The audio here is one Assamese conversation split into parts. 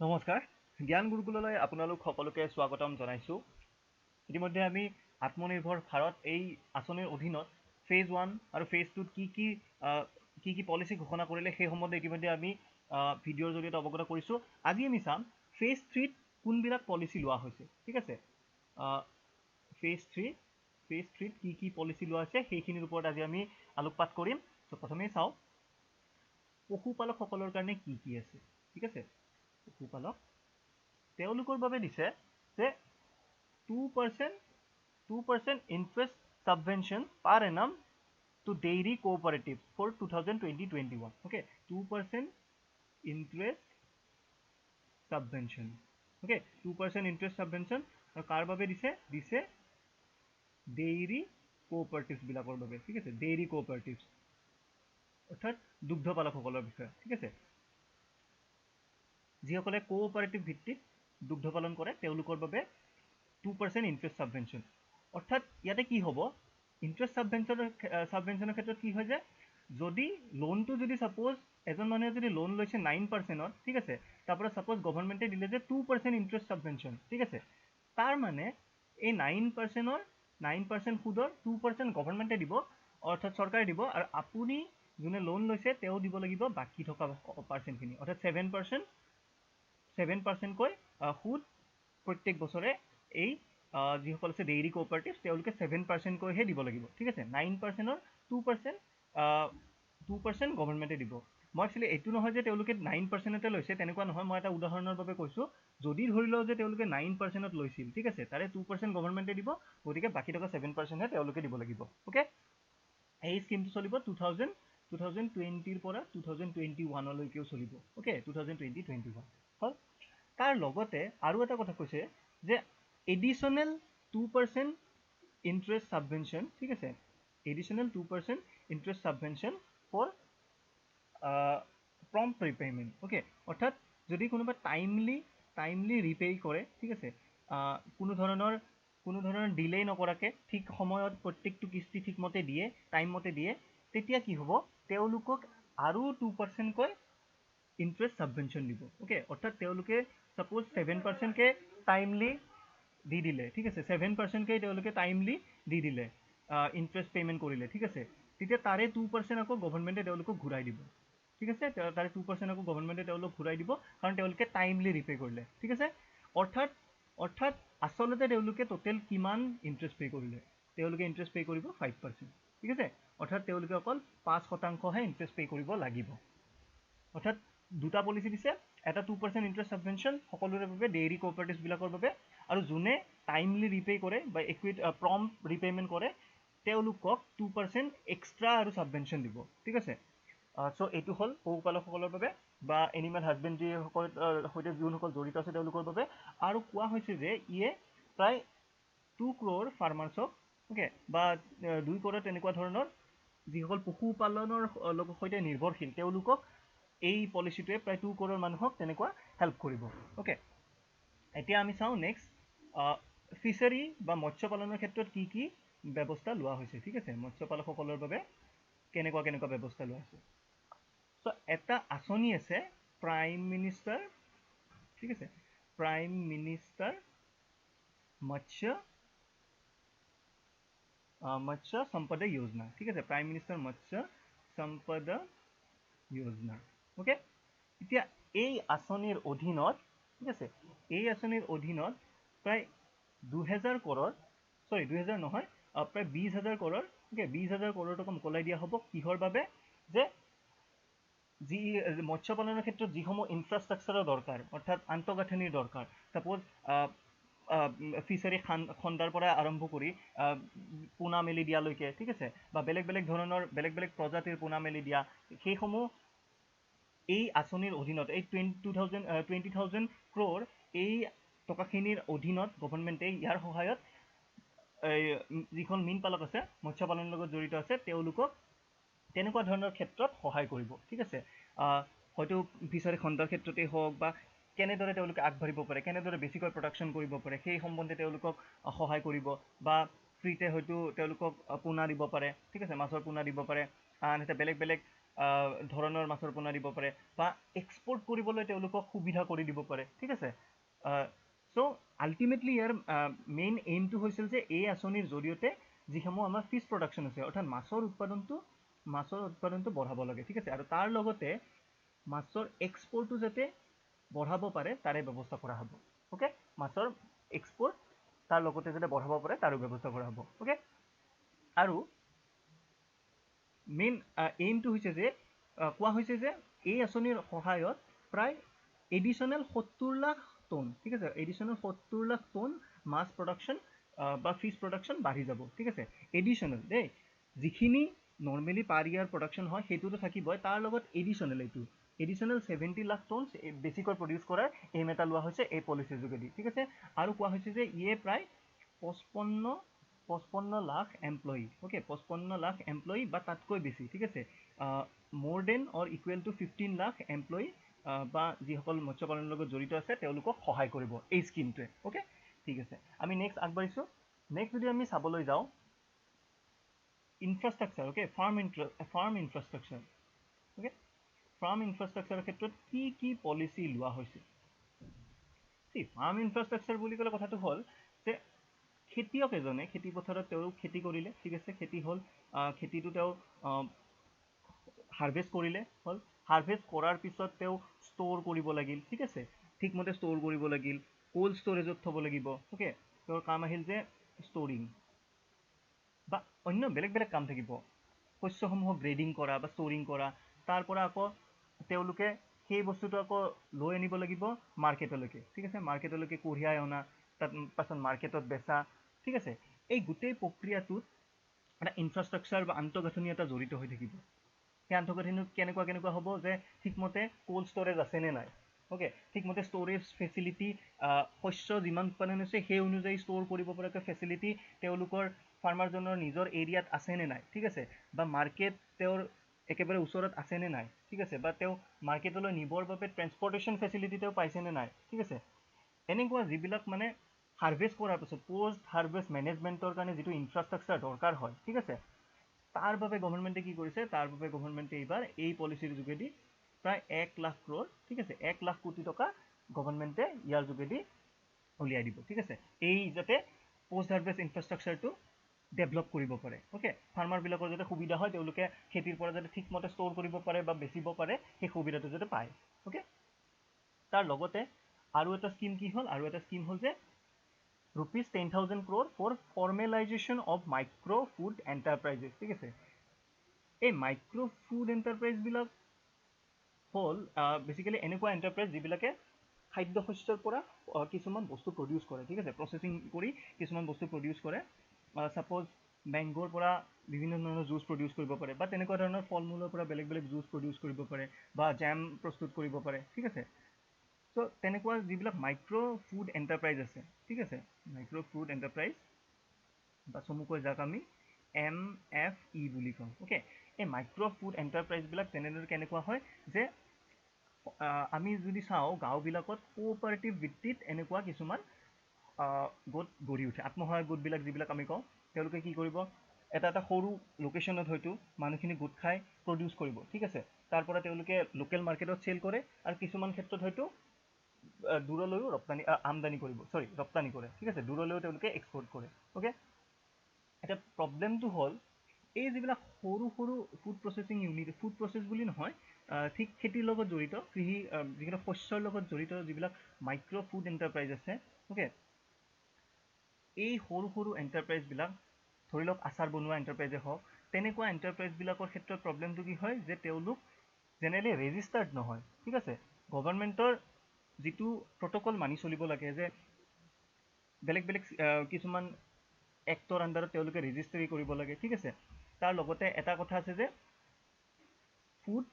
নমস্কাৰ জ্ঞান গুৰুকুললৈ আপোনালোক সকলোকে স্বাগতম জনাইছোঁ। ইতিমধ্যে আমি আত্মনিৰ্ভৰ ভাৰত এই আঁচনিৰ অধীনত ফেজ 1 আৰু ফেজ 2 কি পলিচি ঘোষণা কৰিলে সেই সম্বন্ধে ইতিমধ্যে আমি ভিডিঅ'ৰ জৰিয়তে অৱগত কৰিছোঁ। আজি আমি চাম ফেজ 3 কোনবিলাক পলিচি লোৱা হৈছে। ঠিক আছে, ফেজ 3 কি পলিচি লোৱা হৈছে সেইখিনিৰ ওপৰত আজি আমি আলোকপাত কৰিম। তো প্ৰথমেই চাওঁ পশুপালকসকলৰ কাৰণে কি আছে। ঠিক আছে, পশুপালক তেওঁলোকৰ বাবে দিছে যে 2% interest subvention per annum to dairy cooperatives for 2020-21. Okay, 2% interest subvention. Okay, 2% interest subvention কাৰ বাবে দিছে dairy cooperatives বিলাকৰ বাবে। ঠিক আছে, dairy cooperatives অৰ্থাৎ দুগ্ধপালকসকলৰ বিষয়ে। ঠিক আছে, যিসকলে কোঅপাৰেটিভ ভিত্তিত দুগ্ধ পালন কৰে তেওঁলোকৰ বাবে 2% ইণ্টাৰেষ্ট ছাবভেনশ্যন। অৰ্থাৎ ইয়াতে কি হ'ব, ইণ্টাৰেষ্ট ছাবভেনশ্যনৰ ক্ষেত্ৰত কি হয় যে যদি লোনটো যদি ছাপ'জ এজন মানুহে যদি লোন লৈছে 9%, ঠিক আছে, তাৰপৰা ছাপ'জ গভৰ্ণমেণ্টে দিলে যে 2% ইণ্টাৰেষ্ট ছাবভেনশ্যন। ঠিক আছে, তাৰ মানে এই 9% সুদৰ 2% গভৰ্ণমেণ্টে দিব, অৰ্থাৎ চৰকাৰে দিব, আৰু আপুনি যোনে লোন লৈছে তেওঁ দিব লাগিব বাকী থকা পাৰ্চেণ্টখিনি, অৰ্থাৎ 7%কৈ সুদ প্ৰত্যেক বছৰে এই যিসকল আছে ডেইৰী কোঅপাৰেটিভ তেওঁলোকে 7%কৈহে দিব লাগিব। ঠিক আছে, 9%ৰ 2% গভৰ্ণমেণ্টে দিব। মই একচুৱেলি এইটো নহয় যে তেওঁলোকে 9%তে লৈছে, তেনেকুৱা নহয়। মই এটা উদাহৰণৰ বাবে কৈছোঁ, যদি ধৰি লওঁ যে তেওঁলোকে 9%ত লৈছিল, ঠিক আছে, তাৰে 2% গভৰ্ণমেণ্টে দিব, গতিকে বাকী থকা 7%হে তেওঁলোকে দিব লাগিব। অ'কে, এই স্কিমটো চলিব 2020ৰ পৰা 2021লৈকেও চলিব। অ'কে, 2020-21 হ'ল। তাৰ লগতে আৰু এটা কথা কৈছে যে এডিশ্যনেল 2% ইণ্টাৰেষ্ট ছাবভেনশ্যন। ঠিক আছে, additional 2% interest ছাবভেনশ্যন for প্ৰম্প্ট repayment. Okay, অৰ্থাৎ যদি কোনোবা টাইমলি ৰিপে' কৰে, ঠিক আছে, কোনো ধৰণৰ ডিলে নকৰাকৈ ঠিক সময়ত প্ৰত্যেকটো কিস্তি ঠিকমতে দিয়ে, টাইমমতে দিয়ে, তেতিয়া কি হ'ব, তেওঁলোকক আৰু 2%কৈ ইণ্টাৰেষ্ট ছাবভেনশ্যন দিব। অ'কে, অৰ্থাৎ তেওঁলোকে ছাপ'জ 7%কে টাইমলি দি দিলে, ঠিক আছে, 7%কে তেওঁলোকে টাইমলি দি দিলে, ইণ্টাৰেষ্ট পে'মেণ্ট কৰিলে, ঠিক আছে, তেতিয়া তাৰে 2% আকৌ গভৰ্ণমেণ্টে তেওঁলোকক ঘূৰাই দিব। ঠিক আছে, তাৰে 2% আকৌ গভৰ্ণমেণ্টে তেওঁলোকক ঘূৰাই দিব, কাৰণ তেওঁলোকে টাইমলি ৰিপে' কৰিলে। ঠিক আছে, অৰ্থাৎ আচলতে তেওঁলোকে টোটেল কিমান ইণ্টাৰেষ্ট পে' কৰিলে, তেওঁলোকে ইণ্টাৰেষ্ট পে' কৰিব 5%। ঠিক আছে, অৰ্থাৎ তেওঁলোকে অকল 5%হে ইণ্টাৰেষ্ট পে' কৰিব লাগিব। অৰ্থাৎ দুটা পলিচি দিছে, এটা 2% ইণ্টাৰেষ্ট ছাবভেনশ্যন সকলোৰে বাবে, ডেইৰী কোঅপাৰেটিভবিলাকৰ বাবে, আৰু যোনে টাইমলি ৰিপে' কৰে বা প্ৰম্প্ট ৰিপে'মেণ্ট কৰে তেওঁলোকক 2% এক্সট্ৰা আৰু ছাবভেনশ্যন দিব। ঠিক আছে, চ' এইটো হ'ল পশুপালকসকলৰ বাবে বা এনিমেল হাজবেণ্ড্ৰীসকলৰ সৈতে যোনসকল জড়িত আছে তেওঁলোকৰ বাবে। আৰু কোৱা হৈছে যে ইয়ে প্ৰায় 2 crore ফাৰ্মাৰ্ছক, অ'কে, বা 2 crore তেনেকুৱা ধৰণৰ যিসকল পশুপালনৰ সৈতে নিৰ্ভৰশীল তেওঁলোকক এই পলিচিটোৱে প্ৰায় 2 crore মানুহক তেনেকুৱা হেল্প কৰিব। অ'কে, এতিয়া আমি চাওঁ নেক্সট ফিচাৰী বা মৎস্য পালনৰ ক্ষেত্ৰত কি ব্যৱস্থা লোৱা হৈছে। ঠিক আছে, মৎস্য পালকসকলৰ বাবে কেনেকুৱা ব্যৱস্থা লোৱা হৈছে। চ' এটা আঁচনি আছে প্ৰাইম মিনিষ্টাৰ, ঠিক আছে, প্ৰাইম মিনিষ্টাৰ মৎস্য সম্পদা যোজনা। ঠিক আছে, প্ৰাইম মিনিষ্টাৰ মৎস্য সম্পদা যোজনা। অ'কে, এতিয়া এই আঁচনিৰ অধীনত, ঠিক আছে, এই আঁচনিৰ অধীনত প্ৰায় 2000 crore, প্ৰায় 20,000 crore, অ'কে, 20,000 crore টকা মোকলাই দিয়া হ'ব। কিহৰ বাবে, যে যি মৎস্য পালনৰ ক্ষেত্ৰত যিসমূহ ইনফ্ৰাষ্ট্ৰাকচাৰৰ দৰকাৰ, অৰ্থাৎ আন্তঃগাঁথনিৰ দৰকাৰ, ছাপ'জ ফিচাৰী খন্দাৰ পৰা আৰম্ভ কৰি পোনা মেলি দিয়ালৈকে, ঠিক আছে, বা বেলেগ ধৰণৰ বেলেগ প্ৰজাতিৰ পোনা মেলি দিয়া, সেইসমূহ এই আঁচনিৰ অধীনত, এই 20,000 crore এই টকাখিনিৰ অধীনত গভৰ্ণমেণ্টে ইয়াৰ সহায়ত যিখন মীন পালক আছে, মৎস্য পালনৰ লগত জড়িত আছে, তেওঁলোকক তেনেকুৱা ধৰণৰ ক্ষেত্ৰত সহায় কৰিব। ঠিক আছে, হয়তো ফিচাৰী খন্দাৰ ক্ষেত্ৰতেই হওক বা কেনেদৰে তেওঁলোকে আগবাঢ়িব পাৰে, কেনেদৰে বেছিকৈ প্ৰডাকশ্যন কৰিব পাৰে, সেই সম্বন্ধে তেওঁলোকক সহায় কৰিব, বা ফ্ৰীতে হয়তো তেওঁলোকক পোনা দিব পাৰে। ঠিক আছে, মাছৰ পোনা দিব পাৰে, আনহাতে বেলেগ ধৰণৰ মাছৰ পোনা দিব পাৰে বা এক্সপৰ্ট কৰিবলৈ তেওঁলোকক সুবিধা কৰি দিব পাৰে ঠিক আছে চ' আল্টিমেটলি ইয়াৰ মেইন এইমটো হৈছিল যে এই আঁচনিৰ জৰিয়তে যিসমূহ আমাৰ ফিছ প্ৰডাকশ্যন আছে অৰ্থাৎ মাছৰ উৎপাদনটো বঢ়াব লাগে ঠিক আছে আৰু তাৰ লগতে মাছৰ এক্সপৰ্টটো যাতে বঢ়াব পাৰে তাৰে ব্যৱস্থা কৰা হ'ব অ'কে মাছৰ এক্সপৰ্ট তাৰ লগতে যাতে বঢ়াব পাৰে তাৰো ব্যৱস্থা কৰা হ'ব অ'কে আৰু মেইন এইমটো হৈছে যে কোৱা হৈছে যে এই আঁচনিৰ সহায়ত প্ৰায় এডিশ্যনেল 70 লাখ টন ঠিক আছে এডিশ্যনেল 70 লাখ টন মাছ প্ৰডাকশ্যন বা ফিছ প্ৰডাকশ্যন বাঢ়ি যাব ঠিক আছে এডিশ্যনেল দেই যিখিনি নৰ্মেলি পাৰ ইয়াৰ প্ৰডাকশ্যন হয় সেইটোতো থাকিবই তাৰ লগত এডিশ্যনেল এইটো এডিশ্যনেল 70 লাখ টন বেছিকৈ প্ৰডিউচ কৰাৰ এইম এটা লোৱা হৈছে এই পলিচিৰ যোগেদি ঠিক আছে আৰু কোৱা হৈছে যে ইয়ে প্ৰায় 55 lakh employee okay 55 lakh employee বা তাতকৈ বেছি ঠিক আছে মোৰ than or equal to 15 lakh employee বা যিসকল মৎস্য পালনৰ লগত জড়িত আছে তেওঁলোকক সহায় কৰিব এই স্কিমটোৱে অ'কে ঠিক আছে আমি নেক্সট আগবাঢ়িছোঁ নেক্সট যদি আমি চাবলৈ যাওঁ infrastructure okay farm infrastructure okay farm ইনফ্ৰাষ্ট্ৰাকচাৰৰ ক্ষেত্ৰত কি পলিচি লোৱা হৈছে ফাৰ্ম ইনফ্ৰাষ্ট্ৰাকচাৰ বুলি ক'লে কথাটো হ'ল যে খেতিয়ক এজনে খেতি পথাৰত তেওঁ খেতি কৰিলে ঠিক আছে খেতি হ'ল খেতিটো তেওঁ হাৰ্ভেষ্ট কৰিলে হ'ল হাৰ্ভেষ্ট কৰাৰ পিছত তেওঁ ষ্ট'ৰ কৰিব লাগিল ঠিক আছে ঠিকমতে ষ্ট'ৰ কৰিব লাগিল কোল্ড ষ্ট'ৰেজত থ'ব লাগিব অ'কে তেওঁৰ কাম আহিল যে ষ্ট'ৰিং বা অন্য বেলেগ বেলেগ কাম থাকিব শস্যসমূহক গ্ৰেডিং কৰা বা ষ্ট'ৰিং কৰা তাৰ পৰা আকৌ তেওঁলোকে সেই বস্তুটো আকৌ লৈ আনিব লাগিব মাৰ্কেটলৈকে ঠিক আছে মাৰ্কেটলৈকে কঢ়িয়াই অনা তাৰ পাছত মাৰ্কেটত বেচা ঠিক আছে এই গোটেই প্ৰক্ৰিয়াটোত এটা ইনফ্ৰাষ্ট্ৰাকচাৰ বা আন্তঃগাঁথনি এটা জড়িত হৈ থাকিব সেই আন্তঃগাঁথনি কেনেকুৱা হ'ব যে ঠিকমতে কোল্ড ষ্ট'ৰেজ আছেনে নাই অ'কে ঠিকমতে ষ্ট'ৰেজ ফেচিলিটি শস্য যিমান উৎপাদন হৈছে সেই অনুযায়ী ষ্ট'ৰ কৰিব পৰাকৈ ফেচিলিটি তেওঁলোকৰ ফাৰ্মাৰজনৰ নিজৰ এৰিয়াত আছেনে নাই ঠিক আছে বা মাৰ্কেট তেওঁৰ একেবাৰে ওচৰত আছেনে নাই ঠিক আছে বা তেওঁ মাৰ্কেটলৈ নিবৰ বাবে ট্ৰেন্সপৰ্টেশ্যন ফেচিলিটি তেওঁ পাইছেনে নাই ঠিক আছে এনেকুৱা যিবিলাক মানে হাৰ্ভেষ্ট কৰাৰ পিছত পষ্ট হাৰ্ভেষ্ট মেনেজমেণ্টৰ কাৰণে যিটো ইনফ্ৰাষ্ট্ৰাকচাৰ দৰকাৰ হয় ঠিক আছে তাৰ বাবে গভৰ্ণমেণ্টে কি কৰিছে তাৰ বাবে গভৰ্ণমেণ্টে এইবাৰ এই পলিচিৰ যোগেদি প্ৰায় 1 লাখ ক্ৰ'ৰ ঠিক আছে 1 লাখ কোটি টকা গভৰ্ণমেণ্টে ইয়াৰ যোগেদি উলিয়াই দিব ঠিক আছে এই যাতে পষ্ট হাৰ্ভেষ্ট ইনফ্ৰাষ্ট্ৰাকচাৰটো ডেভেলপ কৰিব পাৰে অ'কে ফাৰ্মাৰবিলাকৰ যাতে সুবিধা হয় তেওঁলোকে খেতিৰ পৰা যাতে ঠিকমতে ষ্ট'ৰ কৰিব পাৰে বা বেচিব পাৰে সেই সুবিধাটো যাতে পায় অ'কে তাৰ লগতে আৰু এটা স্কিম হ'ল যে rupees 10,000 crore for formalization of micro food enterprises ঠিক আছে এই মাইক্ৰ' ফুড এণ্টাৰপ্ৰাইজবিলাক হ'ল বেচিকেলি এনেকুৱা এণ্টাৰপ্ৰাইজ যিবিলাকে খাদ্য শস্যৰ পৰা কিছুমান বস্তু প্ৰডিউচ কৰে ঠিক আছে প্ৰচেছিং কৰি কিছুমান বস্তু প্ৰডিউচ কৰে ছাপ'জ মেংগোৰ পৰা বিভিন্ন ধৰণৰ জুচ প্ৰডিউচ কৰিব পাৰে বা তেনেকুৱা ধৰণৰ ফল মূলৰ পৰা বেলেগ বেলেগ জুচ প্ৰডিউচ কৰিব পাৰে বা জেম প্ৰস্তুত কৰিব পাৰে ঠিক আছে চ' তেনেকুৱা যিবিলাক মাইক্ৰ' ফুড এণ্টাৰপ্ৰাইজ আছে ঠিক আছে মাইক্ৰ' ফুড এণ্টাৰপ্ৰাইজ বা চমুকৈ যাক আমি MFE বুলি কওঁ অ'কে এই মাইক্ৰ' ফুড এণ্টাৰপ্ৰাইজবিলাক তেনেদৰে কেনেকুৱা হয় যে আমি যদি চাওঁ গাঁওবিলাকত কোঅপাৰেটিভ ভিত্তিত এনেকুৱা কিছুমান গোট গঢ়ি উঠে আত্মসহায়ক গোটবিলাক যিবিলাক আমি কওঁ তেওঁলোকে কি কৰিব এটা সৰু লোকেশ্যনত হয়তো মানুহখিনি গোট খাই প্ৰডিউচ কৰিব ঠিক আছে তাৰ পৰা তেওঁলোকে লোকেল মাৰ্কেটত চেল কৰে আৰু কিছুমান ক্ষেত্ৰত হয়তো দূৰলৈও ৰপ্তানি কৰে ঠিক আছে দূৰলৈও তেওঁলোকে এক্সপৰ্ট কৰে অ'কে এতিয়া প্ৰব্লেমটো হ'ল এই যিবিলাক সৰু food processing unit food process বুলি নহয় ঠিক খেতিৰ লগত জড়িত কৃষি যিবিলাক শস্যৰ লগত জড়িত যিবিলাক মাইক্ৰ' ফুড এণ্টাৰপ্ৰাইজ আছে অ'কে এই সৰু এণ্টাৰপ্ৰাইজবিলাক ধৰি লওক আচাৰ বনোৱা এণ্টাৰপ্ৰাইজে হওক তেনেকুৱা এণ্টাৰপ্ৰাইজবিলাকৰ ক্ষেত্ৰত প্ৰব্লেমটো কি হয় যে তেওঁলোক জেনেৰেলি ৰেজিষ্টাৰ্ড নহয় ঠিক আছে গভৰ্ণমেণ্টৰ যিটো প্ৰট'কল মানি চলিব লাগে যে বেলেগ বেলেগ কিছুমান এক্টৰ আণ্ডাৰত তেওঁলোকে ৰেজিষ্ট্ৰি কৰিব লাগে ঠিক আছে তাৰ লগতে এটা কথা আছে যে food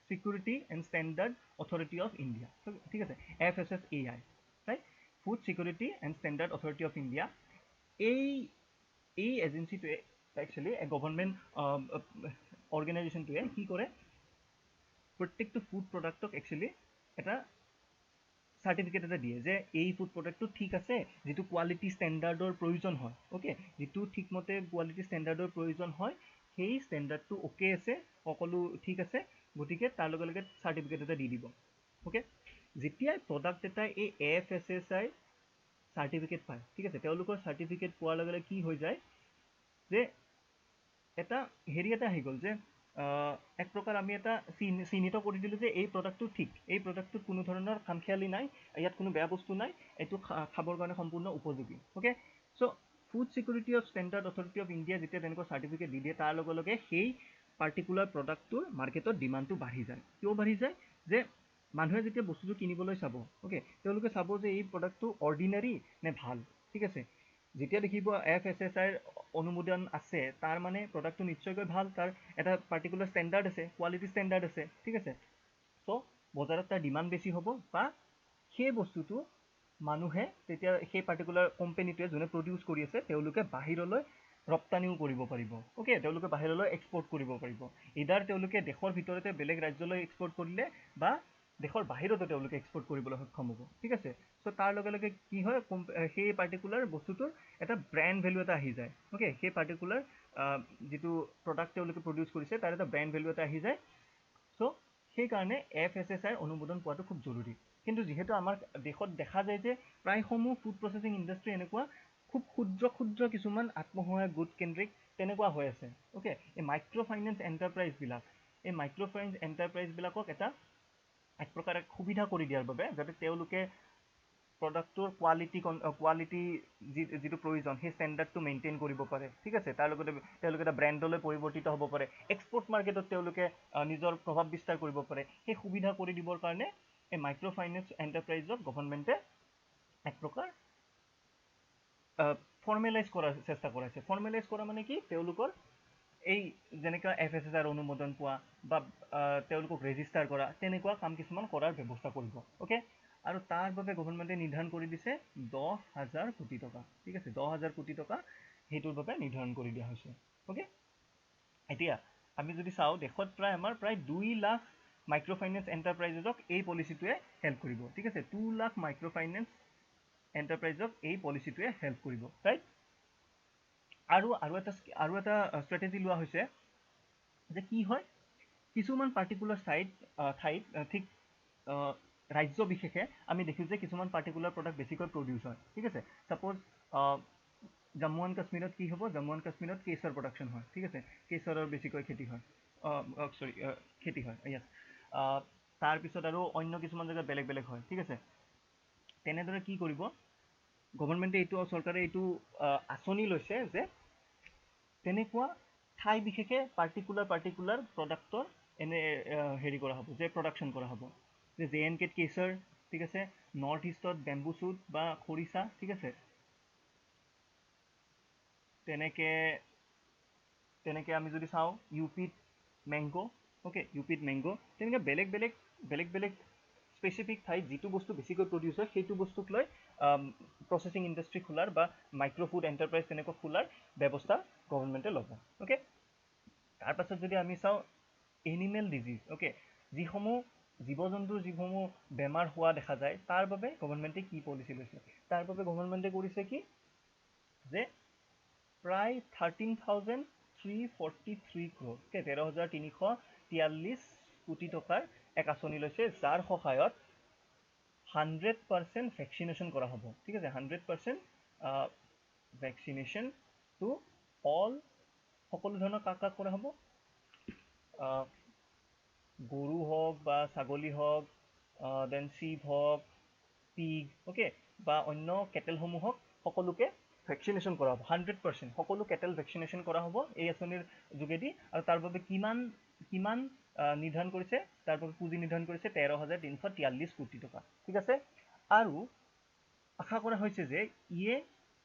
security and standard authority of India ঠিক আছে FSSAI right food security and standard authority of India এই এজেঞ্চিটোৱে একচুৱেলি গভৰ্ণমেণ্ট অৰ্গেনাইজেশ্যনটোৱে কি কৰে প্ৰত্যেকটো ফুড প্ৰডাক্টক একচুৱেলি এটা চাৰ্টিফিকেট এটা দিয়ে যে এই ফুড প্ৰডাক্টটো ঠিক আছে যিটো কোৱালিটি ষ্টেণ্ডাৰ্ডৰ প্ৰয়োজন হয় অ'কে যিটো ঠিকমতে কোৱালিটি ষ্টেণ্ডাৰ্ডৰ প্ৰয়োজন হয় সেই ষ্টেণ্ডাৰ্ডটো অ'কে আছে, সকলো ঠিক আছে, গতিকে তাৰ লগে লগে চাৰ্টিফিকেট এটা দি দিব। অ'কে, যেতিয়াই প্ৰডাক্ট এটাই এই FSSAI চাৰ্টিফিকেট পায়, ঠিক আছে, তেওঁলোকৰ চাৰ্টিফিকেট পোৱাৰ লগে লগে কি হৈ যায় যে এটা হেৰি এটা আহি গ'ল যে এক প্ৰকাৰ আমি এটা চিহ্নিত কৰি দিলোঁ যে এই প্ৰডাক্টটো ঠিক, এই প্ৰডাক্টটোত কোনো ধৰণৰ খামখেয়ালি নাই, ইয়াত কোনো বেয়া বস্তু নাই, এইটো খাবৰ কাৰণে সম্পূৰ্ণ উপযোগী। Okay, so' food security of standard authority of India যেতিয়া তেনেকুৱা চাৰ্টিফিকেট দি দিয়ে, তাৰ লগে লগে সেই পাৰ্টিকুলাৰ প্ৰডাক্টটোৰ মাৰ্কেটত ডিমাণ্ডটো বাঢ়ি যায়। কিয় বাঢ়ি যায়? যে মানুহে যেতিয়া বস্তুটো কিনিবলৈ চাব, অ'কে, তেওঁলোকে চাব যে এই প্ৰডাক্টটো অৰ্ডিনাৰী নে ভাল, ঠিক আছে। যেতিয়া দেখিব FSSAIৰ অনুমোদন আছে, তাৰ মানে প্ৰডাক্টটো নিশ্চয়কৈ ভাল, তাৰ এটা পাৰ্টিকুলাৰ ষ্টেণ্ডাৰ্ড আছে, কোৱালিটি ষ্টেণ্ডাৰ্ড আছে, ঠিক আছে। চ' বজাৰত তাৰ ডিমাণ্ড বেছি হ'ব, বা সেই বস্তুটো মানুহে তেতিয়া সেই পাৰ্টিকুলাৰ কোম্পানীটোৱে যোনে প্ৰডিউচ কৰি আছে তেওঁলোকে বাহিৰলৈ ৰপ্তানিও কৰিব পাৰিব। অ'কে, তেওঁলোকে বাহিৰলৈ এক্সপৰ্ট কৰিব পাৰিব। ইদাৰ তেওঁলোকে দেশৰ ভিতৰতে বেলেগ ৰাজ্যলৈ এক্সপৰ্ট কৰিলে বা দেশৰ বাহিৰতো তেওঁলোকে এক্সপৰ্ট কৰিবলৈ সক্ষম হ'ব, ঠিক আছে। চ' তাৰ লগে লগে কি হয়, সেই পাৰ্টিকুলাৰ বস্তুটোৰ এটা ব্ৰেণ্ড ভেলু এটা আহি যায়। অ'কে, সেই পাৰ্টিকুলাৰ যিটো প্ৰডাক্ট তেওঁলোকে প্ৰডিউচ কৰিছে তাৰ এটা ব্ৰেণ্ড ভেলু এটা আহি যায়। চ' সেইকাৰণে FSSAIৰ অনুমোদন পোৱাটো খুব জৰুৰী। কিন্তু যিহেতু আমাৰ দেশত দেখা যায় যে প্ৰায়সমূহ ফুড প্ৰচেছিং ইণ্ডাষ্ট্ৰি এনেকুৱা খুব ক্ষুদ্ৰ ক্ষুদ্ৰ কিছুমান আত্মসহায়ক গোট কেন্দ্ৰিক তেনেকুৱা হৈ আছে। অ'কে, এই মাইক্ৰ' ফাইনেন্স এণ্টাৰপ্ৰাইজবিলাকক এটা এক প্ৰকাৰে সুবিধা কৰি দিয়াৰ বাবে, যাতে তেওঁলোকে প্ৰডাক্টটোৰ কোৱালিটি যিটো প্ৰয়োজন সেই ষ্টেণ্ডাৰ্ডটো মেইনটেইন কৰিব পাৰে, ঠিক আছে। তাৰ লগতে তেওঁলোকে এটা ব্ৰেণ্ডলৈ পৰিৱৰ্তিত হ'ব পাৰে, এক্সপৰ্ট মাৰ্কেটত তেওঁলোকে নিজৰ প্ৰভাৱ বিস্তাৰ কৰিব পাৰে। সেই সুবিধা কৰি দিবৰ কাৰণে এই মাইক্ৰ' ফাইনেন্স এণ্টাৰপ্ৰাইজক গভৰ্ণমেণ্টে এক প্ৰকাৰ ফৰ্মেলাইজ কৰাৰ চেষ্টা কৰাইছে। ফৰ্মেলাইজ কৰা মানে কি, তেওঁলোকৰ এই যেনেকুৱা FSSAIৰ অনুমোদন পোৱা বা তেওঁলোকক ৰেজিষ্টাৰ কৰা, তেনেকুৱা কাম কিছুমান কৰাৰ ব্যৱস্থা কৰিব। অ'কে, আৰু তাৰ বাবে গভৰ্ণমেণ্টে নিৰ্ধাৰণ কৰি দিছে 10,000 কোটি টকা, ঠিক আছে। 10,000 কোটি টকা সেইটোৰ বাবে নিৰ্ধাৰণ কৰি দিয়া হৈছে। অ'কে, এতিয়া আমি যদি চাওঁ, দেশত আমাৰ প্ৰায় 2 লাখ মাইক্ৰ' ফাইনেন্স এণ্টাৰপ্ৰাইজক এই পলিচিটোৱে হেল্প কৰিব, ঠিক আছে। 2 লাখ মাইক্ৰ' ফাইনেন্স এণ্টাৰপ্ৰাইজক এই পলিচিটোৱে হেল্প কৰিব, ৰাইট। আৰু এটা ষ্ট্ৰেটেজি লোৱা হৈছে যে কি হয়, কিছুমান পাৰ্টিকুলাৰ ঠাইত ঠিক ৰাজ্য বিশেষে আমি দেখিছোঁ যে কিছুমান পাৰ্টিকুলাৰ প্ৰডাক্ট বেছিকৈ প্ৰডিউচ হয়, ঠিক আছে। ছাপ'জ জম্মু এণ্ড কাশ্মীৰত কি হ'ব, জম্মু এণ্ড কাশ্মীৰত কেশৰ প্ৰডাকশ্যন হয়, ঠিক আছে। কেশৰৰ বেছিকৈ খেতি হয়, য়েছ। তাৰপিছত আৰু অন্য কিছুমান জেগাত বেলেগ বেলেগ হয়, ঠিক আছে। তেনেদৰে কি কৰিব গভৰ্ণমেণ্টে, চৰকাৰে এইটো আঁচনি লৈছে যে তেনেকুৱা ঠাই বিশেষে পাৰ্টিকুলাৰ প্ৰডাক্টৰ হেৰি কৰা হ'ব, যে প্ৰডাকশ্যন কৰা হ'ব, যে JNKত কেশৰ, ঠিক আছে, নৰ্থ ইষ্টত বেম্বু চুট বা খৰিচা, ঠিক আছে। তেনেকে আমি যদি চাওঁ UPত মেংগ', অ'কে, UPত মেংগ', তেনেকৈ বেলেগ বেলেগ স্পেচিফিক ঠাইত যিটো বস্তু বেছিকৈ প্ৰডিউচ হয় সেইটো বস্তুক লৈ প্ৰচেছিং ইণ্ডাষ্ট্ৰি খোলাৰ বা মাইক্ৰ' ফুড এণ্টাৰপ্ৰাইজ তেনেকুৱা খোলাৰ ব্যৱস্থা গভৰ্ণমেণ্টে ল'ব। অ'কে, তাৰপাছত যদি আমি চাওঁ এনিমেল ডিজিজ, অ'কে, যিসমূহ জীৱ জন্তুৰ যিসমূহ বেমাৰ হোৱা দেখা যায়, তাৰ বাবে গভৰ্ণমেণ্টে কি পলিচি লৈছে? তাৰ বাবে গভৰ্ণমেণ্টে কৰিছে কি যে প্ৰায় 13,343 crore, 13,343 কোটি টকাৰ এক আঁচনি লৈছে, যাৰ সহায়ত 100% ভেকচিনেশ্যন কৰা হ'ব, ঠিক আছে। 100% ভেকচিনেশ্যন টু সকলো ধৰণৰ কাক কৰা হ'ব, গৰু হওক বা ছাগলী হওক, দেন চিভ হওক, পিগ, অ'কে, বা অন্য কেটেলসমূহক সকলোকে ভেকচিনেশ্যন কৰা হ'ব। 100% সকলো কেটেল ভেকচিনেশ্যন কৰা হ'ব এই আঁচনিৰ যোগেদি। আৰু তাৰ বাবে কিমান নিৰ্ধাৰণ কৰিছে, তাৰ বাবে পুঁজি নিৰ্ধাৰণ কৰিছে 13,343 কোটি টকা, ঠিক আছে। আৰু আশা কৰা হৈছে যে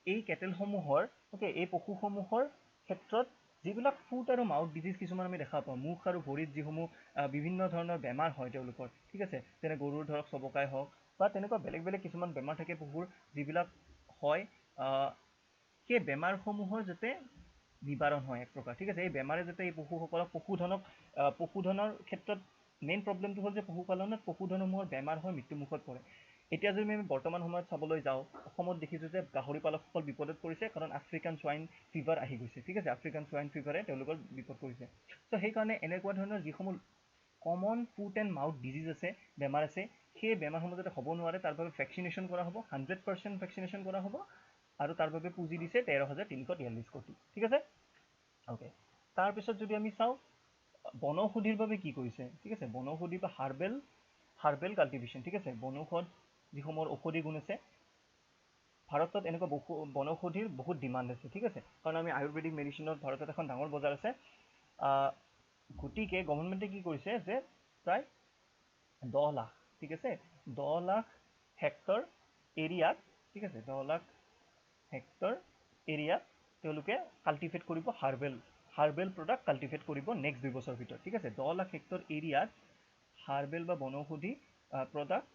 এই কেটেলসমূহৰ, অ'কে, এই পশুসমূহৰ ক্ষেত্ৰত যিবিলাক ফুট আৰু মাউথ ডিজিজ কিছুমান আমি দেখা পাওঁ, মুখ আৰু ভৰিত যিসমূহ বিভিন্ন ধৰণৰ বেমাৰ হয় তেওঁলোকৰ, ঠিক আছে, যেনে গৰুৰ ধৰক চবকাই হওক বা তেনেকুৱা বেলেগ কিছুমান বেমাৰ থাকে পশুৰ, যিবিলাক হয়, সেই বেমাৰসমূহৰ যাতে নিবাৰণ হয় এক প্ৰকাৰ, ঠিক আছে। এই বেমাৰে যাতে এই পশুসকলক পশুধনৰ ক্ষেত্ৰত মেইন প্ৰব্লেমটো হ'ল যে পশুপালনত পশুধনসমূহৰ বেমাৰ হৈ মৃত্যুমুখত পৰে। এতিয়া যদি আমি বৰ্তমান সময়ত চাবলৈ যাওঁ অসমত দেখিছোঁ যে গাহৰি পালকসকল বিপদত পৰিছে কাৰণ আফ্ৰিকান স্ৱাইন ফিভাৰ আহি গৈছে ঠিক আছে আফ্ৰিকান স্ৱাইন ফিভাৰে তেওঁলোকৰ বিপদ কৰিছে চ' সেইকাৰণে এনেকুৱা ধৰণৰ যিসমূহ common foot and mouth disease আছে বেমাৰ আছে সেই বেমাৰসমূহ যাতে হ'ব নোৱাৰে তাৰ বাবে ভেকচিনেশ্যন কৰা হ'ব 100% ভেকচিনেশ্যন কৰা হ'ব আৰু তাৰ বাবে পুঁজি দিছে 13,343 কোটি ঠিক আছে অ'কে তাৰপিছত যদি আমি চাওঁ বনৌষধিৰ বাবে কি কৰিছে ঠিক আছে বনৌষধি বা হাৰ্বেল কাল্টিভেশ্যন ঠিক আছে বনৌষধ যিসমূহৰ ঔষধি গুণ আছে ভাৰতত এনেকুৱা বনৌষধিৰ বহুত ডিমাণ্ড আছে ঠিক আছে কাৰণ আমি আয়ুৰ্বেদিক মেডিচিনত ভাৰতত এখন ডাঙৰ বজাৰ আছে গতিকে গভৰ্ণমেণ্টে কি কৰিছে যে প্ৰায় 10 লাখ ঠিক আছে 10 লাখ হেক্টৰ এৰিয়াত ঠিক আছে 10 লাখ হেক্টৰ এৰিয়াত তেওঁলোকে কাল্টিভেট কৰিব হাৰ্বেল প্ৰডাক্ট কাল্টিভেট কৰিব নেক্সট 2 বছৰৰ ভিতৰত ঠিক আছে 10 লাখ হেক্টৰ এৰিয়াত হাৰ্বেল বা বনৌষধি প্ৰডাক্ট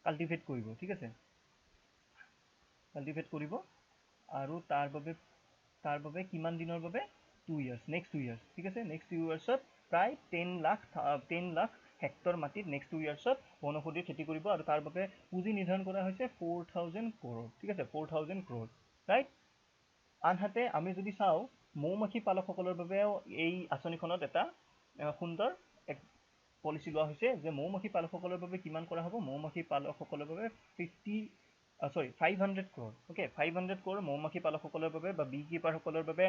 কাল্টিভেট কৰিব ঠিক আছে কাল্টিভেট কৰিব আৰু তাৰ বাবে কিমান দিনৰ বাবে 2 ইয়াৰ্ছ নেক্সট 2 ইয়াৰ্ছ ঠিক আছে নেক্সট 2 ইয়াৰ্ছত প্ৰায় 10 লাখ হেক্টৰ মাটিত নেক্সট 2 ইয়াৰ্ছত বনৌষধিৰ খেতি কৰিব আৰু তাৰ বাবে পুঁজি নিৰ্ধাৰণ কৰা হৈছে 4,000 crore ঠিক আছে 4,000 crore ৰাইট আনহাতে আমি যদি চাওঁ মৌমাখি পালকসকলৰ বাবেও এই আঁচনিখনত এটা সুন্দৰ এক পলিচি লোৱা হৈছে যে মৌমাখি পালকসকলৰ বাবে কিমান কৰা হ'ব মৌমাখি পালকসকলৰ বাবে 500 crore অ'কে 500 crore মৌমাখি পালকসকলৰ বাবে বা বি কিপাৰসকলৰ বাবে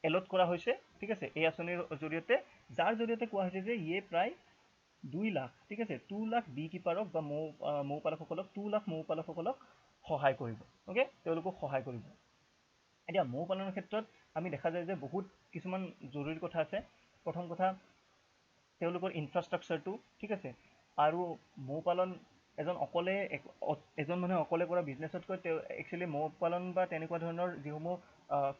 এলট কৰা হৈছে ঠিক আছে এই আঁচনিৰ জৰিয়তে যাৰ জৰিয়তে কোৱা হৈছে যে ইয়ে প্ৰায় 2 লাখ ঠিক আছে 2 লাখ বি কিপাৰক বা মৌ পালকসকলক 2 লাখ মৌ পালকসকলক সহায় কৰিব অ'কে তেওঁলোকক সহায় কৰিব এতিয়া মৌ পালনৰ ক্ষেত্ৰত আমি দেখা যায় যে বহুত কিছুমান জৰুৰী কথা আছে প্ৰথম কথা তেওঁলোকৰ ইনফ্ৰাষ্ট্ৰাকচাৰটো ঠিক আছে আৰু মৌ পালন এজন মানুহে অকলে কৰা বিজনেছতকৈ একচুৱেলি মৌ পালন বা তেনেকুৱা ধৰণৰ যিসমূহ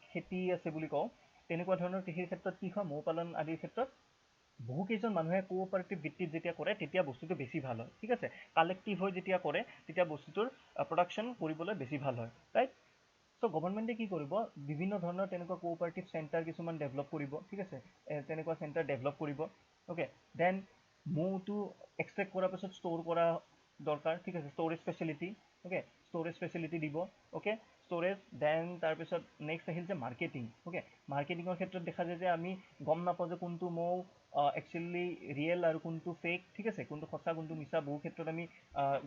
খেতি আছে বুলি কওঁ তেনেকুৱা ধৰণৰ কৃষিৰ ক্ষেত্ৰত কি হয় মৌ পালন আদিৰ ক্ষেত্ৰত বহুকেইজন মানুহে কোঅপাৰেটিভ ভিত্তিত যেতিয়া কৰে তেতিয়া বস্তুটো বেছি ভাল হয় ঠিক আছে কালেক্টিভ হৈ যেতিয়া কৰে তেতিয়া বস্তুটোৰ প্ৰডাকশ্যন কৰিবলৈ বেছি ভাল হয় ৰাইট চ' গভৰ্ণমেণ্টে কি কৰিব বিভিন্ন ধৰণৰ তেনেকুৱা কোঅপাৰেটিভ চেণ্টাৰ কিছুমান ডেভেলপ কৰিব ঠিক আছে তেনেকুৱা চেণ্টাৰ ডেভেলপ কৰিব অ'কে দেন মৌটো এক্সট্ৰেক্ট কৰাৰ পাছত ষ্ট'ৰ কৰা দৰকাৰ ঠিক আছে storage facility okay storage facility দিব অ'কে ষ্ট'ৰেজ দেন তাৰপিছত নেক্সট আহিল যে মাৰ্কেটিং অ'কে মাৰ্কেটিঙৰ ক্ষেত্ৰত দেখা যায় যে আমি গম নাপাওঁ যে কোনটো মৌ একচুৱেলি ৰিয়েল আৰু কোনটো ফেক ঠিক আছে কোনটো সঁচা কোনটো মিছা বহু ক্ষেত্ৰত আমি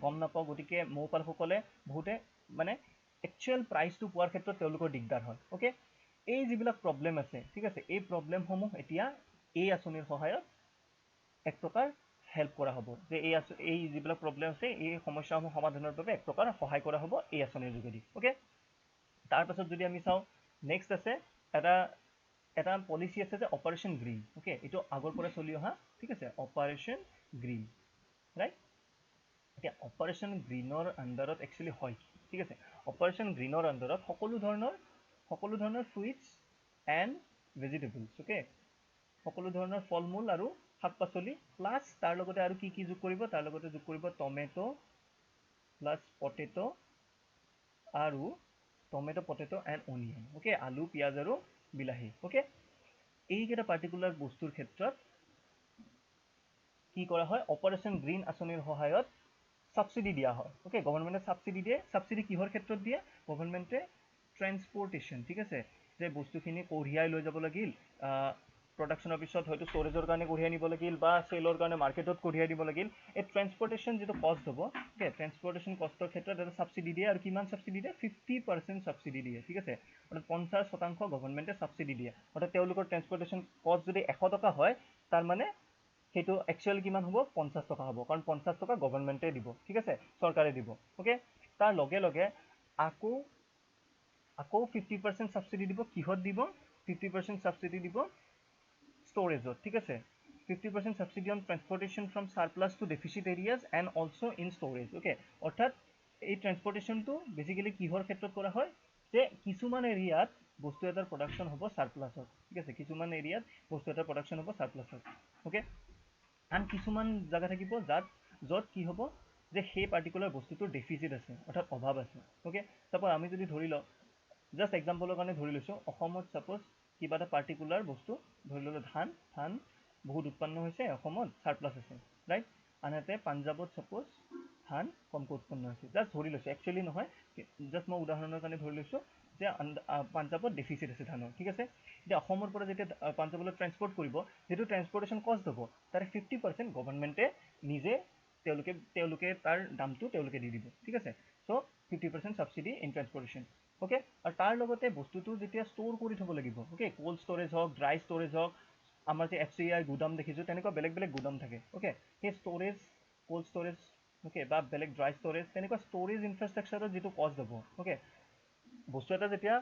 গম নাপাওঁ গতিকে মৌ পালকসকলে বহুতে মানে একচুৱেল প্ৰাইচটো পোৱাৰ ক্ষেত্ৰত তেওঁলোকৰ দিগদাৰ হয় অ'কে এই যিবিলাক প্ৰব্লেম আছে ঠিক আছে এই প্ৰব্লেমসমূহ এতিয়া এই আঁচনিৰ সহায়ত এক প্ৰকাৰ হেল্প কৰা হ'ব যে এই যিবিলাক প্ৰব্লেম আছে এই সমস্যাসমূহ সমাধানৰ বাবে এক প্ৰকাৰ সহায় কৰা হ'ব এই আঁচনিৰ যোগেদি অ'কে তাৰপাছত যদি আমি চাওঁ নেক্সট আছে এটা পলিচি আছে যে অপাৰেশ্যন গ্ৰীণ অ'কে এইটো আগৰ পৰা চলি অহা ঠিক আছে অপাৰেশ্যন গ্ৰীণ ৰাইট এতিয়া অপাৰেশ্যন গ্ৰীণৰ আণ্ডাৰত একচুৱেলি হয় ঠিক আছে অপাৰেশ্যন গ্ৰীণৰ আণ্ডাৰত সকলো ধৰণৰ ফ্ৰুইটছ এণ্ড ভেজিটেবলছ অ'কে সকলো ধৰণৰ ফল মূল আৰু শাক পাচলি প্লাছ তাৰ লগতে আৰু কি যোগ কৰিব তাৰ লগতে যোগ কৰিব tomato plus potato and onion okay আলু পিঁয়াজ আৰু বিলাহী অ'কে এইকেইটা পাৰ্টিকুলাৰ বস্তুৰ ক্ষেত্ৰত কি কৰা হয় অপাৰেশ্যন গ্ৰীণ আঁচনিৰ সহায়ত ছাবচিডি দিয়া হয় অ'কে গভৰ্ণমেণ্টে ছাবচিডি দিয়ে ছাবচিডি কিহৰ ক্ষেত্ৰত দিয়ে গভৰ্ণমেণ্টে ট্ৰেন্সপৰ্টেশ্যন ঠিক আছে যে বস্তুখিনি কঢ়িয়াই লৈ যাব লাগিল প্ৰডাকশ্যনৰ পিছত হয়তো ষ্ট'ৰেজৰ কাৰণে কঢ়িয়াই নিব লাগিল বা চেলৰ কাৰণে মাৰ্কেটত কঢ়িয়াই দিব লাগিল এই ট্ৰেন্সপৰ্টেশ্যন যিটো কষ্ট হ'ব অ'কে ট্ৰেন্সপৰ্টেশ্যন কষ্টৰ ক্ষেত্ৰত এটা ছাবচিডি দিয়ে আৰু কিমান ছাবচিডি দিয়ে 50% ছাবচিডি দিয়ে ঠিক আছে অৰ্থাৎ 50% গভৰ্ণমেণ্টে ছাবচিডি দিয়ে অৰ্থাৎ তেওঁলোকৰ ট্ৰেন্সপৰ্টেশ্যন কষ্ট যদি 100 টকা হয় তাৰমানে সেইটো একচুৱেলি কিমান হ'ব 50 টকা হ'ব কাৰণ 50 টকা গভৰ্ণমেণ্টে দিব ঠিক আছে চৰকাৰে দিব অ'কে তাৰ লগে লগে আকৌ 50% ছাবচিডি দিব কিহত দিব 50% ছাবচিডি দিব ষ্ট'ৰেজত ঠিক আছে 50% subsidy on transportation from surplus to deficit areas and also' in storage okay অৰ্থাৎ এই ট্ৰেন্সপৰ্টেশ্যনটো বেচিকেলি কিহৰ ক্ষেত্ৰত কৰা হয় যে কিছুমান এৰিয়াত বস্তু এটাৰ প্ৰডাকশ্যন হ'ব ছাৰপ্লাছত ঠিক আছে কিছুমান এৰিয়াত বস্তু এটাৰ প্ৰডাকশ্যন হ'ব ছাৰপ্লাছত অ'কে আন কিছুমান জেগা থাকিব য'ত কি হ'ব যে সেই পাৰ্টিকুলাৰ বস্তুটোৰ ডেফিচিট আছে অৰ্থাৎ অভাৱ আছে অ'কে ছাপ'জ আমি যদি ধৰি লওঁ জাষ্ট এক্সাম্পলৰ কাৰণে ধৰি লৈছোঁ অসমত ছাপ'জ কিবা এটা পাৰ্টিকুলাৰ বস্তু ধৰি ল'লোঁ ধান বহুত উৎপন্ন হৈছে অসমত ছাৰপ্লাছ আছে ৰাইট আনহাতে পাঞ্জাবত সাপোজ ধান কমকৈ উৎপন্ন হৈছে। জাষ্ট ধৰি লৈছোঁ, একচুৱেলি নহয়, জাষ্ট মই উদাহৰণৰ কাৰণে ধৰি লৈছোঁ যে পাঞ্জাবত ডেফিচিট আছে ধানৰ, ঠিক আছে। এতিয়া অসমৰ পৰা যেতিয়া পাঞ্জাবলৈ ট্ৰেন্সপৰ্ট কৰিব, যিটো ট্ৰেন্সপৰ্টেশ্যন কষ্ট হ'ব তাৰে 50% গভৰ্ণমেণ্টে নিজে তেওঁলোকে তাৰ দামটো তেওঁলোকে দি দিব, ঠিক আছে। চ' 50% ছাবচিডি ইন ট্ৰেন্সপৰ্টেশ্যন, অ'কে। আৰু তাৰ লগতে বস্তুটো যেতিয়া ষ্ট'ৰ কৰি থ'ব লাগিব, অ'কে, কোল্ড ষ্ট'ৰেজ হওক, ড্ৰাই ষ্ট'ৰেজ হওক, আমাৰ যে FCI গুদাম দেখিছোঁ তেনেকুৱা বেলেগ বেলেগ গুদাম থাকে, অ'কে। সেই ষ্ট'ৰেজ, কোল্ড ষ্ট'ৰেজ, অ'কে, বা বেলেগ ড্ৰাই ষ্ট'ৰেজ, তেনেকুৱা ষ্ট'ৰেজ ইনফ্ৰাষ্ট্ৰাকচাৰৰ যিটো কষ্ট হ'ব, অ'কে, বস্তু এটা যেতিয়া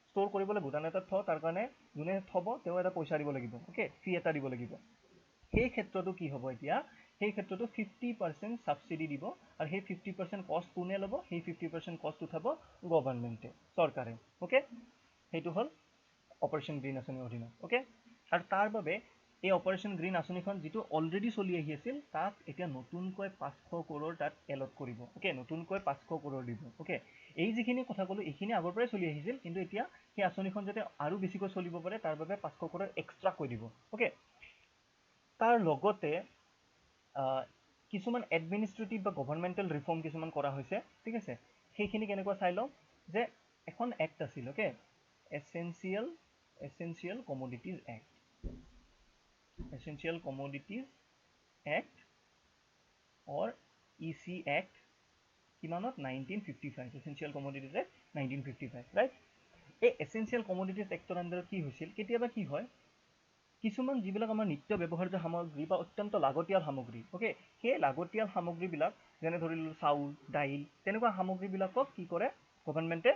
ষ্ট'ৰ কৰিবলৈ গুদাম এটাত থওঁ, তাৰ কাৰণে যোনে থ'ব তেওঁ এটা পইচা দিব লাগিব, অ'কে, ফি এটা দিব লাগিব। সেই ক্ষেত্ৰতো কি হ'ব এতিয়া, সেই ক্ষেত্ৰতো 50% ছাবচিডি দিব, আৰু সেই 50% কষ্ট কোনে ল'ব, সেই 50% কষ্ট উঠাব গভৰ্ণমেণ্টে, চৰকাৰে, অ'কে। সেইটো হ'ল অপাৰেশ্যন গ্ৰীণ আঁচনিৰ অধীনত, অ'কে। আৰু তাৰ বাবে এই অপাৰেশ্যন গ্ৰীণ আঁচনিখন যিটো অলৰেডি চলি আহি আছিল, তাক এতিয়া নতুনকৈ 500 কৰোৰ তাত এলট কৰিব, অ'কে, নতুনকৈ 500 কৰোৰ দিব, অ'কে। এই যিখিনি কথা ক'লোঁ এইখিনি আগৰ পৰাই চলি আহিছিল, কিন্তু এতিয়া সেই আঁচনিখন যাতে আৰু বেছিকৈ চলিব পাৰে তাৰ বাবে 500 কৰোৰ এক্সট্ৰাকৈ দিব, অ'কে। তাৰ লগতে কিছুমান এডমিনিষ্ট্ৰেটিভ বা গভৰ্ণমেণ্টেল ৰিফৰ্ম কিছুমান কৰা হৈছে, ঠিক আছে। সেইখিনি কেনেকুৱা চাই লওঁ, যে এখন এক্ট আছিল, okay, essential commodities act, essential commodities act or EC act, কিমানত 1955, এচেঞ্চিয়েল কমোডিটিজ এক্ট 1955, ৰাইট। এই এচেঞ্চিয়েল কমোডিটিজ এক্টৰ আণ্ডাৰত কি হৈছিল, কেতিয়াবা কি হয়, কিছুমান যিবিলাক আমাৰ নিত্য ব্যৱহাৰ্য সামগ্ৰী বা অত্যন্ত লাগতিয়াল সামগ্ৰী, অ'কে, সেই লাগতিয়াল সামগ্ৰীবিলাক যেনে ধৰি ললোঁ চাউল, দাইল, তেনেকুৱা সামগ্ৰীবিলাকক কি কৰে গভৰ্ণমেণ্টে,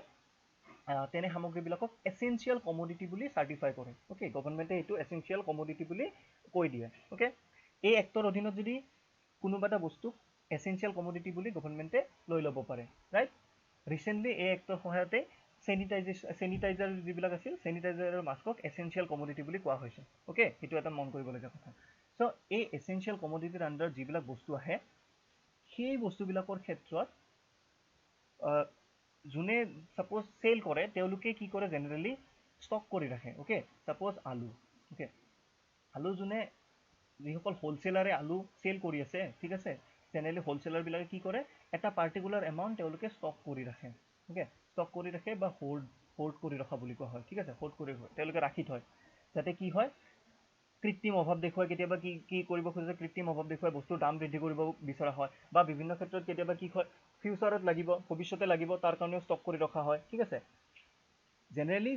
তেনে সামগ্ৰীবিলাকক এচেঞ্চিয়েল কমোডিটি বুলি চাৰ্টিফাই কৰে, অ'কে। গভৰ্ণমেণ্টে এইটো এচেঞ্চিয়েল কমোডিটি বুলি কৈ দিয়ে, অ'কে। এই এক্টৰ অধীনত যদি কোনোবা এটা বস্তুক এচেঞ্চিয়েল কমোডিটি বুলি গভৰ্ণমেণ্টে লৈ ল'ব পাৰে, ৰাইট। ৰিচেণ্টলি এই এক্টৰ সহায়তে চেনিটাইজাৰ যিবিলাক আছিল, চেনিটাইজাৰ আৰু মাস্কক এচেঞ্চিয়েল কমোডিটি বুলি কোৱা হৈছে, অ'কে। সেইটো এটা মন কৰিবলগীয়া কথা। চ' এই এচেঞ্চিয়েল কমোডিটিৰ আণ্ডাৰত যিবিলাক বস্তু আহে, সেই বস্তুবিলাকৰ ক্ষেত্ৰত যোনে ছাপ'জ চেল কৰে তেওঁলোকে কি কৰে, জেনেৰেলি ষ্টক কৰি ৰাখে, অ'কে। ছাপ'জ আলু, অ'কে, আলু যোনে যিসকল হ'লচেলাৰে আলু চেল কৰি আছে, ঠিক আছে, জেনেৰেলি হ'লচেলাৰবিলাকে কি কৰে, এটা পাৰ্টিকুলাৰ এমাউণ্ট তেওঁলোকে ষ্টক কৰি ৰাখে, অ'কে। ষ্টক কৰি ৰাখে বা হোল্ড কৰি ৰখা বুলি কোৱা হয়, ঠিক আছে, হোল্ড কৰি তেওঁলোকে ৰাখি থয়, যাতে কি হয়, কৃত্ৰিম অভাৱ দেখুৱাই কেতিয়াবা কি কৰিব খোজে, কৃত্ৰিম অভাৱ দেখুৱাই বস্তুৰ দাম বৃদ্ধি কৰিব বিচৰা হয়, বা বিভিন্ন ক্ষেত্ৰত কেতিয়াবা কি হয়, ফিউচাৰত লাগিব, ভৱিষ্যতে লাগিব, তাৰ কাৰণেও ষ্টক কৰি ৰখা হয়, ঠিক আছে। জেনেৰেলি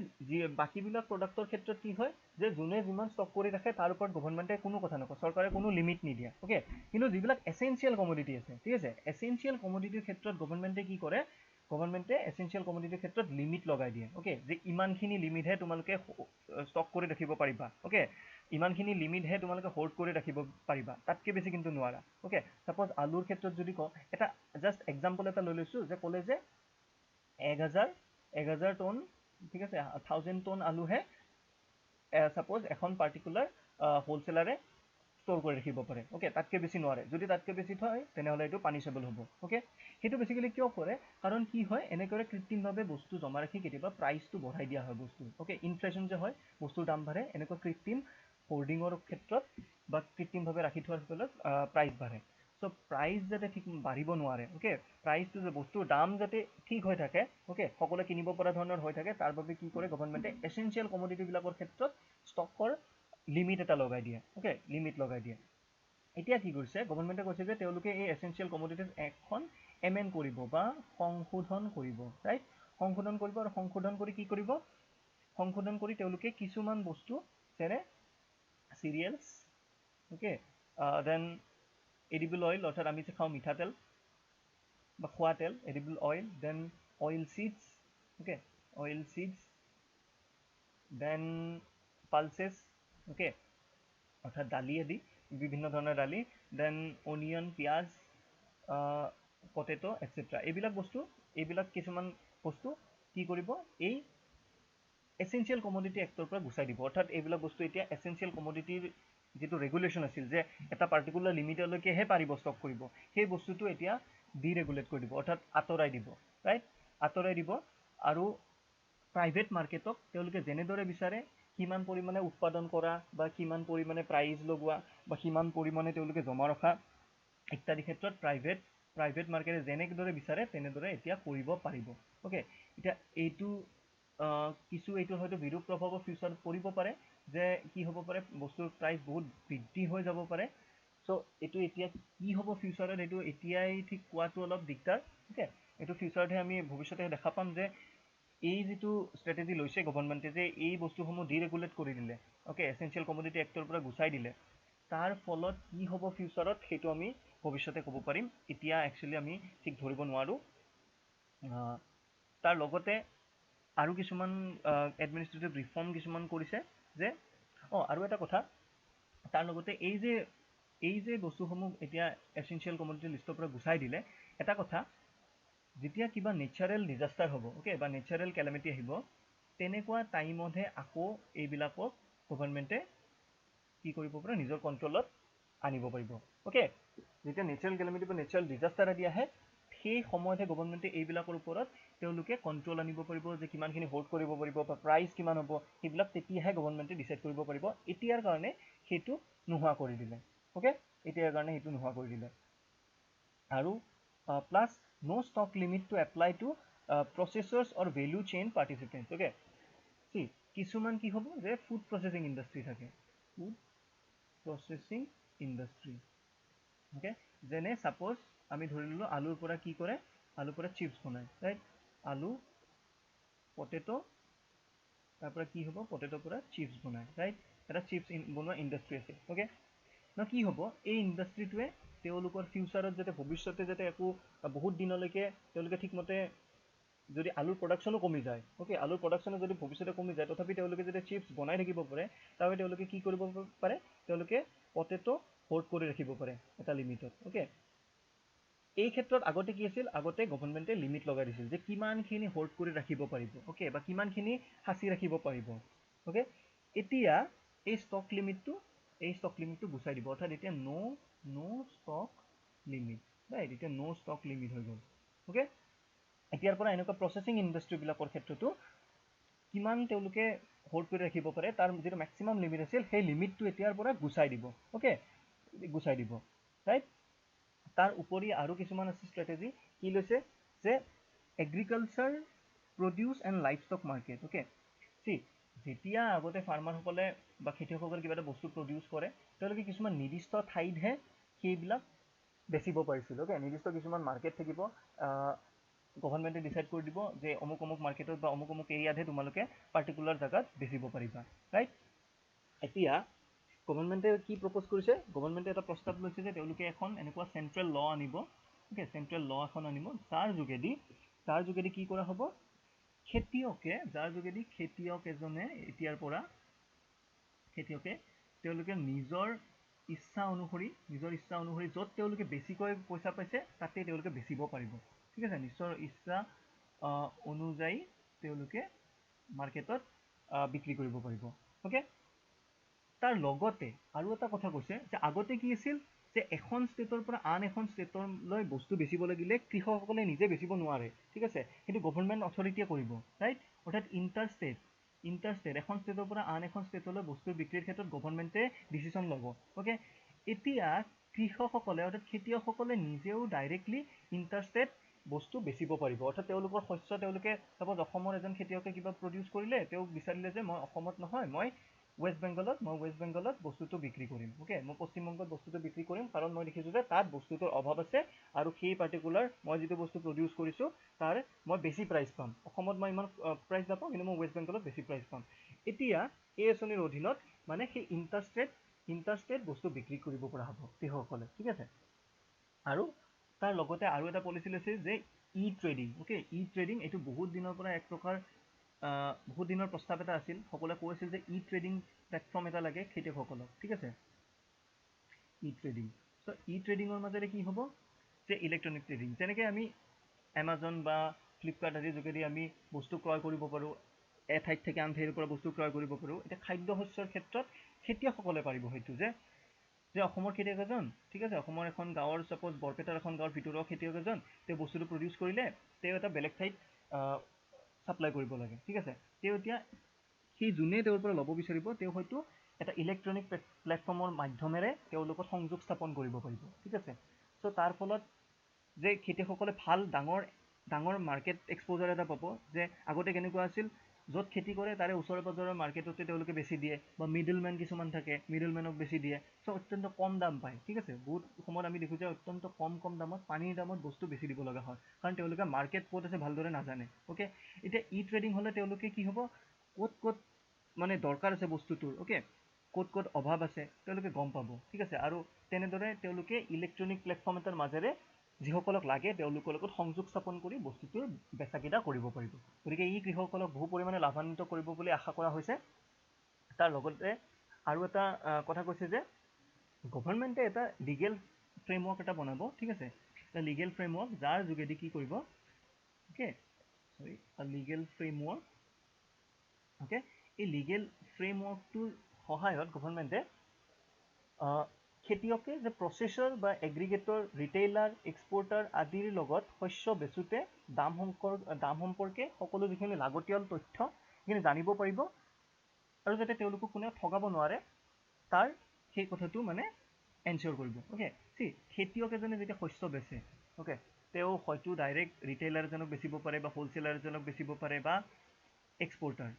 বাকীবিলাক প্ৰডাক্টৰ ক্ষেত্ৰত কি হয়, যে যোনে যিমান ষ্টক কৰি ৰাখে তাৰ ওপৰত গভৰ্ণমেণ্টে কোনো কথা নকয়, চৰকাৰে কোনো লিমিট নিদিয়ে, অ'কে। কিন্তু যিবিলাক এচেঞ্চিয়েল কমোডিটি আছে, ঠিক আছে, এচেঞ্চিয়েল কমোডিটিৰ ক্ষেত্ৰত গভৰ্ণমেণ্টে কি কৰে, গভৰ্ণমেণ্টে এচেঞ্চিয়েল কমোডিটিৰ ক্ষেত্ৰত লিমিট লগাই দিয়ে, অ'কে, যে ইমানখিনি লিমিটহে তোমালোকে ষ্টক কৰি ৰাখিব পাৰিবা, অ'কে, ইমানখিনি লিমিটহে তোমালোকে হোল্ড কৰি ৰাখিব পাৰিবা, তাতকৈ বেছি কিন্তু নোৱাৰা, অ'কে। ছাপ'জ আলুৰ ক্ষেত্ৰত যদি কওঁ, এটা জাষ্ট এক্সাম্পল এটা লৈ লৈছোঁ, যে ক'লে যে 1000 টন, ঠিক আছে, 1000 টন আলুহে ছাপ'জ এখন পাৰ্টিকুলাৰ হ'লচেলাৰে ষ্ট'ৰ কৰি ৰাখিব পাৰে, অ'কে, তাতকৈ বেছি নোৱাৰে। যদি তাতকৈ বেছি থয় তেনেহ'লে এইটো পানিছেবল হ'ব, অ'কে। সেইটো বেছিকেলি কিয় কৰে, কাৰণ কি হয়, এনেকৈ কৃত্ৰিমভাৱে বস্তু জমা ৰাখি কেতিয়াবা প্ৰাইচটো বঢ়াই দিয়া হয় বস্তুৰ, অ'কে। ইনফ্লেশ্যন যে হয়, বস্তুৰ দাম বাঢ়ে, এনেকুৱা কৃত্ৰিম হোৰ্ডিঙৰ ক্ষেত্ৰত বা কৃত্ৰিমভাৱে ৰাখি থোৱাৰ ফলত প্ৰাইচ বাঢ়ে। চ' প্ৰাইচ যাতে ঠিক বাঢ়িব নোৱাৰে, অ'কে, প্ৰাইচটো যে বস্তুৰ দাম যাতে ঠিক হৈ থাকে, অ'কে, সকলোৱে কিনিব পৰা ধৰণৰ হৈ থাকে, তাৰ বাবে কি কৰে গভৰ্ণমেণ্টে এচেঞ্চিয়েল কমোডিটিবিলাকৰ ক্ষেত্ৰত ষ্টকৰ লিমিট এটা লগাই দিয়ে, অ'কে, লিমিট লগাই দিয়ে। এতিয়া কি কৰিছে গভৰ্ণমেণ্টে, কৈছে যে তেওঁলোকে এই এচেঞ্চিয়েল কমোডিটিজ এক্টখন এমেণ্ড কৰিব বা সংশোধন কৰিব, ৰাইট। সংশোধন কৰিব, আৰু সংশোধন কৰি কি কৰিব, সংশোধন কৰি তেওঁলোকে কিছুমান বস্তু যেনে cereals, okay, then edible oil, অৰ্থাৎ আমি যে খাওঁ মিঠাতেল বা খোৱা তেল, edible oil, then oil seeds, okay, oil seeds, then pulses, okay, অৰ্থাৎ দালি আদি, বিভিন্ন ধৰণৰ দালি, দেন অনিয়ন, পিঁয়াজ, পটেটো এটচেট্ৰা, এইবিলাক কিছুমান বস্তু কি কৰিব, এই এচেঞ্চিয়েল কমোডিটি এক্টৰ পৰা গুচাই দিব, অৰ্থাৎ এইবিলাক বস্তু এতিয়া এচেঞ্চিয়েল কমোডিটিৰ যিটো ৰেগুলেশ্যন আছিল, যে এটা পাৰ্টিকুলাৰ লিমিটলৈকেহে পাৰিব ষ্টক কৰিব, সেই বস্তুটো এতিয়া ডিৰেগুলেট কৰি দিব, অৰ্থাৎ আঁতৰাই দিব, ৰাইট, আঁতৰাই দিব। আৰু প্ৰাইভেট মাৰ্কেটক তেওঁলোকে যেনেদৰে বিচাৰে কিমান পৰিমাণে উৎপাদন কৰা বা কিমান পৰিমাণে প্ৰাইচ লগোৱা বা কিমান পৰিমাণে তেওঁলোকে জমা ৰখা, ইত্যাদি ক্ষেত্ৰত প্ৰাইভেট মাৰ্কেটে যেনেদৰে বিচাৰে তেনেদৰে এতিয়া কৰিব পাৰিব। অ'কে, এতিয়া এইটো এইটো হয়তো বিৰূপ প্ৰভাৱৰ ফিউচাৰত পৰিব পাৰে, যে কি হ'ব পাৰে বস্তুৰ প্ৰাইচ বহুত বৃদ্ধি হৈ যাব পাৰে। চ' এইটো এতিয়া কি হ'ব ফিউচাৰত এইটো এতিয়াই ঠিক কোৱাটো অলপ দিগদাৰ। অ'কে, এইটো ফিউচাৰতহে আমি ভৱিষ্যতে দেখা পাম যে এই যিটো ষ্ট্ৰেটেজি লৈছে গভৰ্ণমেণ্টে, যে এই বস্তুসমূহ ডিৰেগুলেট কৰি দিলে, অ'কে, এচেঞ্চিয়েল কমোডিটি এক্টৰ পৰা গুচাই দিলে, তাৰ ফলত কি হ'ব ফিউচাৰত সেইটো আমি ভৱিষ্যতে ক'ব পাৰিম। এতিয়া একচুৱেলি আমি ঠিক ধৰিব নোৱাৰোঁ। তাৰ লগতে আৰু কিছুমান এডমিনিষ্ট্ৰেটিভ ৰিফৰ্ম কিছুমান কৰিছে, যে আৰু এটা কথা, তাৰ লগতে এই যে বস্তুসমূহ এতিয়া এচেঞ্চিয়েল কমোডিটি লিষ্টৰ পৰা গুচাই দিলে, এটা কথা, যেতিয়া কিবা নেচাৰেল ডিজাষ্টাৰ হ'ব, অ'কে, বা নেচাৰেল কেলেমিটি আহিব, তেনেকুৱা টাইমতহে আকৌ এইবিলাকক গভৰ্ণমেণ্টে কি কৰিব পাৰে, নিজৰ কণ্ট্ৰলত আনিব পাৰিব। অ'কে, যেতিয়া নেচাৰেল কেলেমিটি বা নেচাৰেল ডিজাষ্টাৰ আদি আহে, সেই সময়তহে গভৰ্ণমেণ্টে এইবিলাকৰ ওপৰত তেওঁলোকে কণ্ট্ৰল আনিব পাৰিব, যে কিমানখিনি হোল্ড কৰিব পাৰিব বা প্ৰাইচ কিমান হ'ব, সেইবিলাক তেতিয়াহে গভৰ্ণমেণ্টে ডিচাইড কৰিব পাৰিব। এতিয়াৰ কাৰণে সেইটো নোহোৱা কৰি দিলে। অ'কে, এতিয়াৰ কাৰণে সেইটো নোহোৱা কৰি দিলে। আৰু plus no stock limit to apply to processors or value chain participants. Okay, see, কিছুমান কি হ'ব, যে ফুড প্ৰচেছিং ইণ্ডাষ্ট্ৰি থাকে, ফুড প্ৰচেছিং ইণ্ডাষ্ট্ৰি। অ'কে, যেনে ছাপ'জ আমি ধৰি ল'লোঁ আলুৰ পৰা কি কৰে, আলুৰ পৰা চিপছ বনায়, ৰাইট, আলু পটেটো, তাৰ পৰা কি হ'ব, পটেটোৰ পৰা চিপছ বনায়, ৰাইট, এটা চিপছ বনোৱা ইণ্ডাষ্ট্ৰি আছে। অ'কে, ন কি হ'ব, এই ইণ্ডাষ্ট্ৰিটোৱে তেওঁলোকৰ ফিউচাৰত যাতে ভৱিষ্যতে যাতে একো বহুত দিনলৈকে তেওঁলোকে ঠিকমতে যদি আলুৰ প্ৰডাকশ্যনো কমি যায়, অ'কে, আলুৰ প্ৰডাকশ্যনো যদি ভৱিষ্যতে কমি যায়, তথাপি তেওঁলোকে যদি চিপছ বনাই থাকিব পাৰে, তাৰবাবে তেওঁলোকে কি কৰিব পাৰে, তেওঁলোকে পটেটো হোল্ড কৰি ৰাখিব পাৰে এটা লিমিটত। অ'কে, এই ক্ষেত্ৰত আগতে কি আছিল, আগতে গভৰ্ণমেণ্টে লিমিট লগাই দিছিল যে কিমানখিনি হোল্ড কৰি ৰাখিব পাৰিব, অ'কে, বা কিমানখিনি সাঁচি ৰাখিব পাৰিব। অ'কে, এতিয়া এই ষ্টক লিমিটটো গুচাই দিব, অৰ্থাৎ এতিয়া ন' ষ্টক লিমিট, ৰাইট, এতিয়া ন' ষ্টক লিমিট হৈ গ'ল। অ'কে, এতিয়াৰ পৰা এনেকুৱা প্ৰচেছিং ইণ্ডাষ্ট্ৰিবিলাকৰ ক্ষেত্ৰতো কিমান তেওঁলোকে হোল্ড কৰি ৰাখিব পাৰে, তাৰ যিটো মেক্সিমাম লিমিট আছিল, সেই লিমিটটো এতিয়াৰ পৰা গুচাই দিব। অ'কে, গুচাই দিব, ৰাইট। তাৰ উপৰি আৰু কিছুমান আছে ষ্ট্ৰেটেজি, কি লৈছে, যে agriculture produce and life stock market. Okay, C, যেতিয়া আগতে ফাৰ্মাৰসকলে বা খেতিয়কসকলে কিবা এটা বস্তু প্ৰডিউচ কৰে, তেওঁলোকে কিছুমান নিৰ্দিষ্ট ঠাইতহে সেইবিলাক বেচিব পাৰিছিল। অ'কে, নিৰ্দিষ্ট কিছুমান মাৰ্কেট থাকিব, গভৰ্ণমেণ্টে ডিচাইড কৰি দিব যে অমুক মাৰ্কেটত বা অমুক এৰিয়াতহে তোমালোকে পাৰ্টিকুলাৰ জেগাত বেচিব পাৰিবা, ৰাইট। এতিয়া গভৰ্ণমেণ্টে কি প্ৰপ'জ কৰিছে, গভৰ্ণমেণ্টে এটা প্ৰস্তাৱ লৈছে যে তেওঁলোকে এখন এনেকুৱা চেণ্ট্ৰেল ল' আনিব। অ'কে, চেণ্ট্ৰেল ল' এখন আনিব, যাৰ যোগেদি কি কৰা হ'ব, যাৰ যোগেদি খেতিয়ক এজনে এতিয়াৰ পৰা তেওঁলোকে নিজৰ ইচ্ছা অনুসৰি য'ত তেওঁলোকে বেছিকৈ পইচা পাইছে তাতে তেওঁলোকে বেচিব পাৰিব। ঠিক আছে, নিজৰ ইচ্ছা অনুযায়ী তেওঁলোকে মাৰ্কেটত বিক্ৰী কৰিব পাৰিব। অ'কে, তাৰ লগতে আৰু এটা কথা কৈছে, যে আগতে কি আছিল, যে এখন ষ্টেটৰ পৰা আন এখন ষ্টেটলৈ বস্তু বেচিব লাগিলে কৃষকসকলে নিজে বেচিব নোৱাৰে। ঠিক আছে, সেইটো গভৰ্ণমেণ্ট অথৰিটিয়ে কৰিব, ৰাইট, অৰ্থাৎ ইণ্টাৰষ্টেট এখন ষ্টেটৰ পৰা আন এখন ষ্টেটলৈ বস্তু বিক্ৰীৰ ক্ষেত্ৰত গভৰ্ণমেণ্টে ডিচিশ্যন ল'ব। অ'কে, এতিয়া কৃষকসকলে অৰ্থাৎ খেতিয়কসকলে নিজেও ডাইৰেক্টলি ইণ্টাৰষ্টেট বস্তু বেচিব পাৰিব, অৰ্থাৎ তেওঁলোকৰ শস্য তেওঁলোকে চাপ'জ অসমৰ এজন খেতিয়কে কিবা প্ৰডিউচ কৰিলে, তেওঁ বিচাৰিলে যে মই অসমত নহয়, মই ৱেষ্ট বেংগলত বস্তুটো বিক্ৰী কৰিম। অ'কে, মই পশ্চিমবংগত বস্তুটো বিক্ৰী কৰিম, কাৰণ মই দেখিছোঁ যে তাত বস্তুটোৰ অভাৱ আছে, আৰু সেই পাৰ্টিকুলাৰ মই যিটো বস্তু প্ৰডিউচ কৰিছোঁ তাৰ মই বেছি প্ৰাইচ পাম। অসমত মই ইমান প্ৰাইচ নাপাওঁ, কিন্তু মই ৱেষ্ট বেংগলত বেছি প্ৰাইচ পাম। এতিয়া এই আঁচনিৰ অধীনত মানে সেই ইণ্টাৰষ্টেট বস্তু বিক্ৰী কৰিব পৰা হ'ব কৃষকসকলে। ঠিক আছে, আৰু তাৰ লগতে আৰু এটা পলিচি লৈছে যে ই ট্ৰেডিং। অ'কে, ই ট্ৰেডিং এইটো বহুত দিনৰ পৰা এক প্ৰকাৰ বহুত দিনৰ প্ৰস্তাৱ এটা আছিল, সকলোৱে কৈ আছিল যে ই ট্ৰেডিং প্লেটফৰ্ম এটা লাগে খেতিয়কসকলক। ঠিক আছে, ই ট্ৰেডিং, চ' ই ট্ৰেডিঙৰ মাজেৰে কি হ'ব, যে ইলেক্ট্ৰনিক ট্ৰেডিং, যেনেকৈ আমি এমাজন বা ফ্লিপকাৰ্ট আদিৰ যোগেদি আমি বস্তু ক্ৰয় কৰিব পাৰোঁ, এঠাইত থেকে আন ঠাইৰ পৰা বস্তু ক্ৰয় কৰিব পাৰোঁ। এতিয়া খাদ্য শস্যৰ ক্ষেত্ৰত খেতিয়কসকলে পাৰিব সেইটো, যে অসমৰ খেতিয়ক এজন, ঠিক আছে, অসমৰ এখন গাঁৱৰ ছাপ'জ বৰপেটাৰ এখন গাঁৱৰ ভিতৰুৱা খেতিয়ক এজন, তেওঁ বস্তুটো প্ৰডিউচ কৰিলে, তেওঁ এটা বেলেগ ঠাইত ছাপ্লাই কৰিব লাগে। ঠিক আছে, তেওঁ এতিয়া সেই যোনে তেওঁৰ পৰা ল'ব বিচাৰিব, তেওঁ হয়তো এটা ইলেক্ট্ৰনিক প্লেটফৰ্মৰ মাধ্যমেৰে তেওঁলোকৰ সংযোগ স্থাপন কৰিব পাৰিব। ঠিক আছে, চ' তাৰ ফলত যে খেতিয়কসকলে ভাল ডাঙৰ মাৰ্কেট এক্সপ'জাৰ এটা পাব, যে আগতে কেনেকুৱা আছিল য'ত খেতি কৰে তাৰে ওচৰে পাজৰৰ মাৰ্কেটতে তেওঁলোকে বেছি দিয়ে, বা মিডলমেন কিছুমান থাকে মিডলমেনক বেছি দিয়ে, চ' অত্যন্ত কম দাম পায়। ঠিক আছে, বহুত সময়ত আমি দেখোঁ যে অত্যন্ত কম দামত পানীৰ দামত বস্তু বেছি দিব লগা হয়, কাৰণ তেওঁলোকে মাৰ্কেট ক'ত আছে ভালদৰে নাজানে। অ'কে, এতিয়া ই ট্ৰেডিং হ'লে তেওঁলোকে কি হ'ব, ক'ত মানে দৰকাৰ আছে বস্তুটোৰ, অ'কে, ক'ত অভাৱ আছে তেওঁলোকে গম পাব। ঠিক আছে, আৰু তেনেদৰে তেওঁলোকে ইলেক্ট্ৰনিক প্লেটফৰ্ম এটাৰ মাজেৰে যিসকলক লাগে তেওঁলোকৰ লগত সংযোগ স্থাপন কৰি বস্তুটোৰ বেচা কিনা কৰিব পাৰিব। গতিকে ই কৃষকসকলক বহু পৰিমাণে লাভান্বিত কৰিব বুলি আশা কৰা হৈছে। তাৰ লগতে আৰু এটা কথা কৈছে যে গভৰ্ণমেণ্টে এটা লিগেল ফ্ৰেমৱৰ্ক এটা বনাব। ঠিক আছে, এটা লিগেল ফ্ৰেমৱৰ্ক যাৰ যোগেদি কি কৰিব, অ'কে, লিগেল ফ্ৰেমৱৰ্ক, অ'কে, এই লিগেল ফ্ৰেমৱৰ্কটোৰ সহায়ত গভৰ্ণমেণ্টে খেতিয়কে যে প্ৰচেছৰ বা এগ্ৰিগেটৰ, ৰিটেইলাৰ, এক্সপৰ্টাৰ আদিৰ লগত শস্য বেচোঁতে দাম সম্পৰ্কে সকলো যিখিনি লাগতিয়াল তথ্য সেইখিনি জানিব পাৰিব, আৰু যাতে তেওঁলোকক কোনেও ঠগাব নোৱাৰে তাৰ সেই কথাটো মানে এনচিয়ৰ কৰিব। অ'কে, খেতিয়ক এজনে যেতিয়া শস্য বেচে, অ'কে, তেওঁ হয়তো ডাইৰেক্ট ৰিটেইলাৰ এজনক বেচিব পাৰে, বা হ'লচেলাৰ এজনক বেচিব পাৰে, বা এক্সপৰ্টাৰ।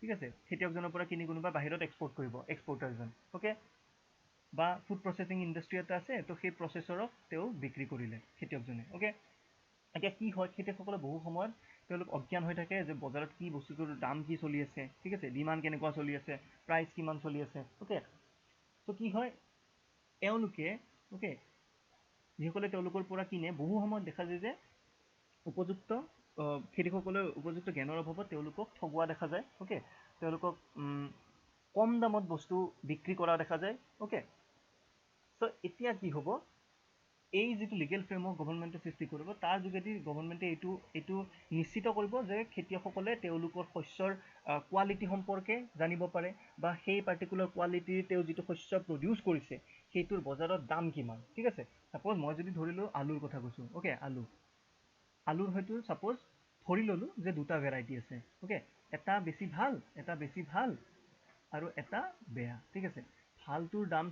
ঠিক আছে, খেতিয়কজনৰ পৰা কিনি কোনোবা বাহিৰত এক্সপৰ্ট কৰিব, এক্সপৰ্টাৰজন, অ'কে, বা ফুড প্ৰচেছিং ইণ্ডাষ্ট্ৰি এটা আছে, তো সেই প্ৰচেছৰক তেওঁ বিক্ৰী কৰিলে খেতিয়কজনে। অ'কে, এতিয়া কি হয়, খেতিয়কসকলে বহু সময়ত তেওঁলোক অজ্ঞান হৈ থাকে যে বজাৰত কি বস্তুটোৰ দাম কি চলি আছে, ঠিক আছে, ডিমাণ্ড কেনেকুৱা চলি আছে, প্ৰাইচ কিমান চলি আছে। অ'কে, চ' কি হয়, এওঁলোকে, অ'কে, যিসকলে তেওঁলোকৰ পৰা কিনে বহু সময়ত দেখা যায় যে উপযুক্ত খেতিয়কসকলৰ উপযুক্ত জ্ঞানৰ অভাৱত তেওঁলোকক ঠগোৱা দেখা যায়। অ'কে, তেওঁলোকক কম দামত বস্তু বিক্ৰী কৰা দেখা যায়। অ'কে, চ' এতিয়া কি হ'ব, এই যিটো লিগেল ফ্ৰেমৱৰ্ক গভৰ্ণমেণ্টে সৃষ্টি কৰিব, তাৰ যোগেদি গভৰ্ণমেণ্টে এইটো নিশ্চিত কৰিব যে খেতিয়কসকলে তেওঁলোকৰ শস্যৰ কোৱালিটি সম্পৰ্কে জানিব পাৰে, বা সেই পাৰ্টিকুলাৰ কোৱালিটিৰ তেওঁ যিটো শস্য প্ৰডিউচ কৰিছে সেইটোৰ বজাৰত দাম কিমান। ঠিক আছে, ছাপ'জ মই যদি ধৰিলোঁ আলুৰ কথা কৈছোঁ, অ'কে, আলুৰ হয়তো ছাপ'জ ধৰি ল'লোঁ যে দুটা ভেৰাইটি আছে। অ'কে, এটা বেছি ভাল আৰু এটা বেয়া। ঠিক আছে, ভালটোৰ দাম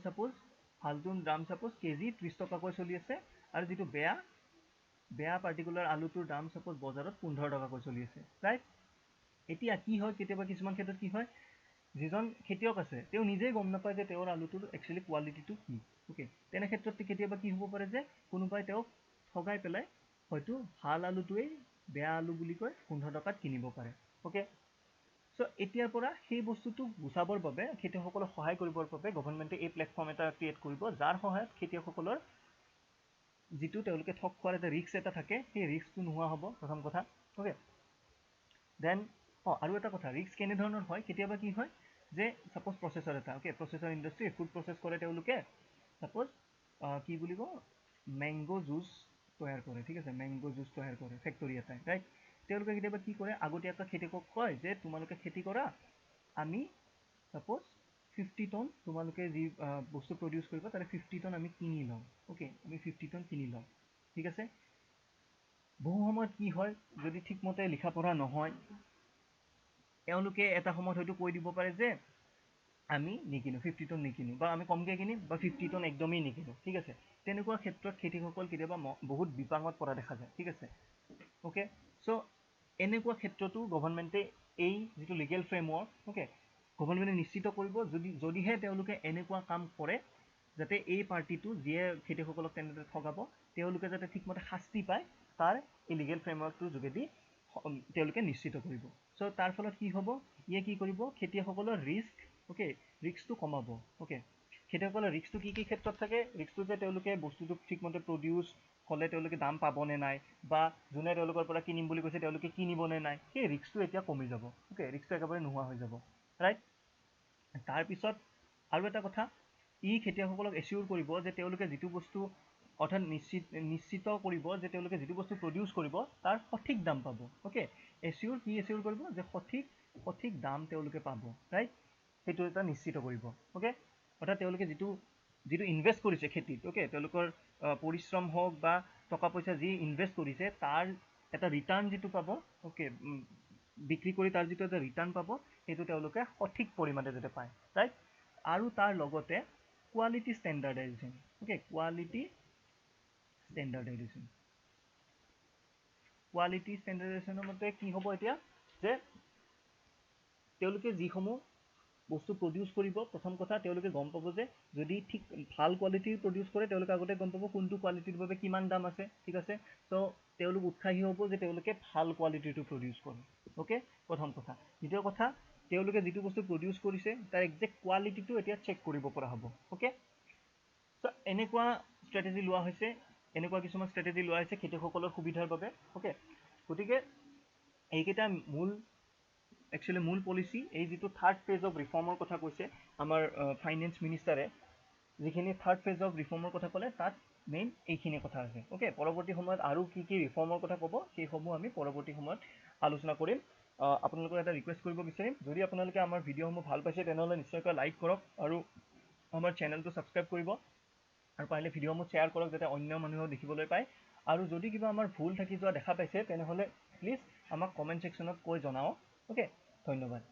ছাপ'জ কেজি 30 টকাকৈ চলি আছে, আৰু যিটো বেয়া পাৰ্টিকুলাৰ আলুটোৰ দাম ছাপ'জ বজাৰত 15 টকাকৈ চলি আছে, ৰাইট। এতিয়া কি হয়, কেতিয়াবা কিছুমান ক্ষেত্ৰত কি হয়, যিজন খেতিয়ক আছে তেওঁ নিজেই গম নাপায় যে তেওঁৰ আলুটোৰ একচুৱেলি কোৱালিটিটো কি। অ'কে, তেনে ক্ষেত্ৰত কেতিয়াবা কি হ'ব পাৰে যে কোনোবাই তেওঁক ঠগাই পেলাই হয়তো ভাল আলুটোৱেই বেয়া আলু বুলি কৈ 15 টকাত কিনিব পাৰে। অ'কে, চ' এতিয়াৰ পৰা সেই বস্তুটো গুচাবৰ বাবে, খেতিয়কসকলক সহায় কৰিবৰ বাবে গভৰ্ণমেণ্টে এই প্লেটফৰ্ম এটা ক্ৰিয়েট কৰিব, যাৰ সহায়ত খেতিয়কসকলৰ যিটো তেওঁলোকে ঠগ খোৱাৰ এটা ৰিস্ক এটা থাকে, সেই ৰিস্কটো নোহোৱা হ'ব, প্ৰথম কথা। অ'কে, দেন আৰু এটা কথা, ৰিস্ক কেনেধৰণৰ হয়, কেতিয়াবা কি হয় যে ছাপ'জ প্ৰচেছৰ এটা, okay, processor industry food process কৰে তেওঁলোকে, ছাপ'জ কি বুলি কওঁ, মেংগ' জুচ তৈয়াৰ কৰে। ঠিক আছে, মেংগ' জুচ তৈয়াৰ কৰে ফেক্টৰী এটাই, ৰাইট। তেওঁলোকে কেতিয়াবা কি কৰে, আগতীয়াকৈ খেতিয়কক কয় যে তোমালোকে খেতি কৰা, আমি ছাপ'জ 50 টন তোমালোকে যি বস্তু প্ৰডিউচ কৰিবা তাৰে 50 টন আমি কিনি লওঁ। অ'কে, আমি 50 টন কিনি লওঁ। ঠিক আছে, বহু সময়ত কি হয়, যদি ঠিকমতে লিখা পঢ়া নহয়, এওঁলোকে এটা সময়ত হয়তো কৈ দিব পাৰে যে আমি নিকিনো, 50 টন নিকিনো, বা আমি কমকৈ কিনিম, বা 50 টন একদমেই নিকিনো। ঠিক আছে, তেনেকুৱা ক্ষেত্ৰত খেতিয়কসকল কেতিয়াবা বহুত বিপাঙত পৰা দেখা যায়। ঠিক আছে, অ'কে, চ' এনেকুৱা ক্ষেত্ৰতো গভৰ্ণমেণ্টে এই যিটো লিগেল ফ্ৰেমৱৰ্ক, অ'কে, গভৰ্ণমেণ্টে নিশ্চিত কৰিব, যদিহে তেওঁলোকে এনেকুৱা কাম কৰে যাতে এই পাৰ্টিটো যিয়ে খেতিয়কসকলক তেনেদৰে ঠগাব তেওঁলোকে যাতে ঠিকমতে শাস্তি পায়, তাৰ এই লিগেল ফ্ৰেমৱৰ্কটোৰ যোগেদি তেওঁলোকে নিশ্চিত কৰিব। চ' তাৰ ফলত কি হ'ব, ইয়ে কি কৰিব, খেতিয়কসকলৰ ৰিস্কটো কমাব। অ'কে, খেতিয়কসকলৰ ৰিস্কটো কি ক্ষেত্ৰত থাকে, ৰিস্কটো যে তেওঁলোকে বস্তুটো ঠিকমতে প্ৰডিউচ হ'লে তেওঁলোকে দাম পাবনে নাই, বা যোনে তেওঁলোকৰ পৰা কিনিম বুলি কৈছে তেওঁলোকে কিনিবনে নাই, সেই ৰিস্কটো এতিয়া কমি যাব। অ'কে, ৰিস্কটো একেবাৰে নোহোৱা হৈ যাব, ৰাইট। তাৰপিছত আৰু এটা কথা, ই খেতিয়কসকলক এচিয়ৰ কৰিব যে তেওঁলোকে যিটো বস্তু, অৰ্থাৎ নিশ্চিত কৰিব যে তেওঁলোকে যিটো বস্তু প্ৰডিউচ কৰিব তাৰ সঠিক দাম পাব। অ'কে, এচিয়ৰ কৰিব যে সঠিক দাম তেওঁলোকে পাব, ৰাইট, সেইটো এটা নিশ্চিত কৰিব। অ'কে, অৰ্থাৎ তেওঁলোকে যিটো ইনভেষ্ট কৰিছে খেতিত, অ'কে, তেওঁলোকৰ পৰিশ্ৰম হওক বা টকা পইচা যি ইনভেষ্ট কৰিছে তাৰ এটা ৰিটাৰ্ণ যিটো পাব, অ'কে, বিক্ৰী কৰি তাৰ যিটো এটা ৰিটাৰ্ণ পাব সেইটো তেওঁলোকে সঠিক পৰিমাণে যাতে পায়, ৰাইট। আৰু তাৰ লগতে কোৱালিটি ষ্টেণ্ডাৰ্ডাইজেশ্যন, অ'কে, কোৱালিটি ষ্টেণ্ডাৰ্ডাইজেশ্যন। কোৱালিটি ষ্টেণ্ডাৰ্ডাইজেশ্যনৰ মতে কি হ'ব এতিয়া, যে তেওঁলোকে যিসমূহ বস্তু প্ৰডিউচ কৰিব, প্ৰথম কথা তেওঁলোকে গম পাব যে যদি ঠিক ভাল কোৱালিটিৰ প্ৰডিউচ কৰে তেওঁলোকে আগতে গম পাব কোনটো কোৱালিটিৰ বাবে কিমান দাম আছে, ঠিক আছে। চ' তেওঁলোক উৎসাহী হ'ব যে তেওঁলোকে ভাল কোৱালিটিটো প্ৰডিউচ কৰে। অ'কে, প্ৰথম কথা। দ্বিতীয় কথা, তেওঁলোকে যিটো বস্তু প্ৰডিউচ কৰিছে তাৰ একজেক্ট কোৱালিটিটো এতিয়া চেক কৰিব পৰা হ'ব। অ'কে, চ' এনেকুৱা ষ্ট্ৰেটেজি লোৱা হৈছে, এনেকুৱা কিছুমান ষ্ট্ৰেটেজি লোৱা হৈছে খেতিয়কসকলৰ সুবিধাৰ বাবে। অ'কে, গতিকে এইকেইটা মূল পলিচি। এই যিটো থাৰ্ড ফেজ অফ ৰিফৰ্মৰ কথা কৈছে আমাৰ ফাইনেন্স মিনিষ্টাৰে, যিখিনি থাৰ্ড ফেজ অফ ৰিফৰ্মৰ কথা ক'লে তাত মেইন এইখিনি কথা আছে। অ'কে, পৰৱৰ্তী সময়ত আৰু কি কি ৰিফৰ্মৰ কথা ক'ব সেইসমূহ আমি পৰৱৰ্তী সময়ত আলোচনা কৰিম। আপোনালোকক এটা ৰিকুৱেষ্ট কৰিব বিচাৰিম, যদি আপোনালোকে আমাৰ ভিডিঅ'সমূহ ভাল পাইছে তেনেহ'লে নিশ্চয়কৈ লাইক কৰক আৰু আমাৰ চেনেলটো ছাবস্ক্ৰাইব কৰিব, আৰু পাৰিলে ভিডিঅ'সমূহ শ্বেয়াৰ কৰক যাতে অন্য মানুহেও দেখিবলৈ পায়। আৰু যদি কিবা আমাৰ ভুল থাকি যোৱা দেখা পাইছে তেনেহ'লে প্লিজ আমাক কমেণ্ট ছেকশ্যনত কৈ জনাওক। অ'কে, ধন্যবাদ।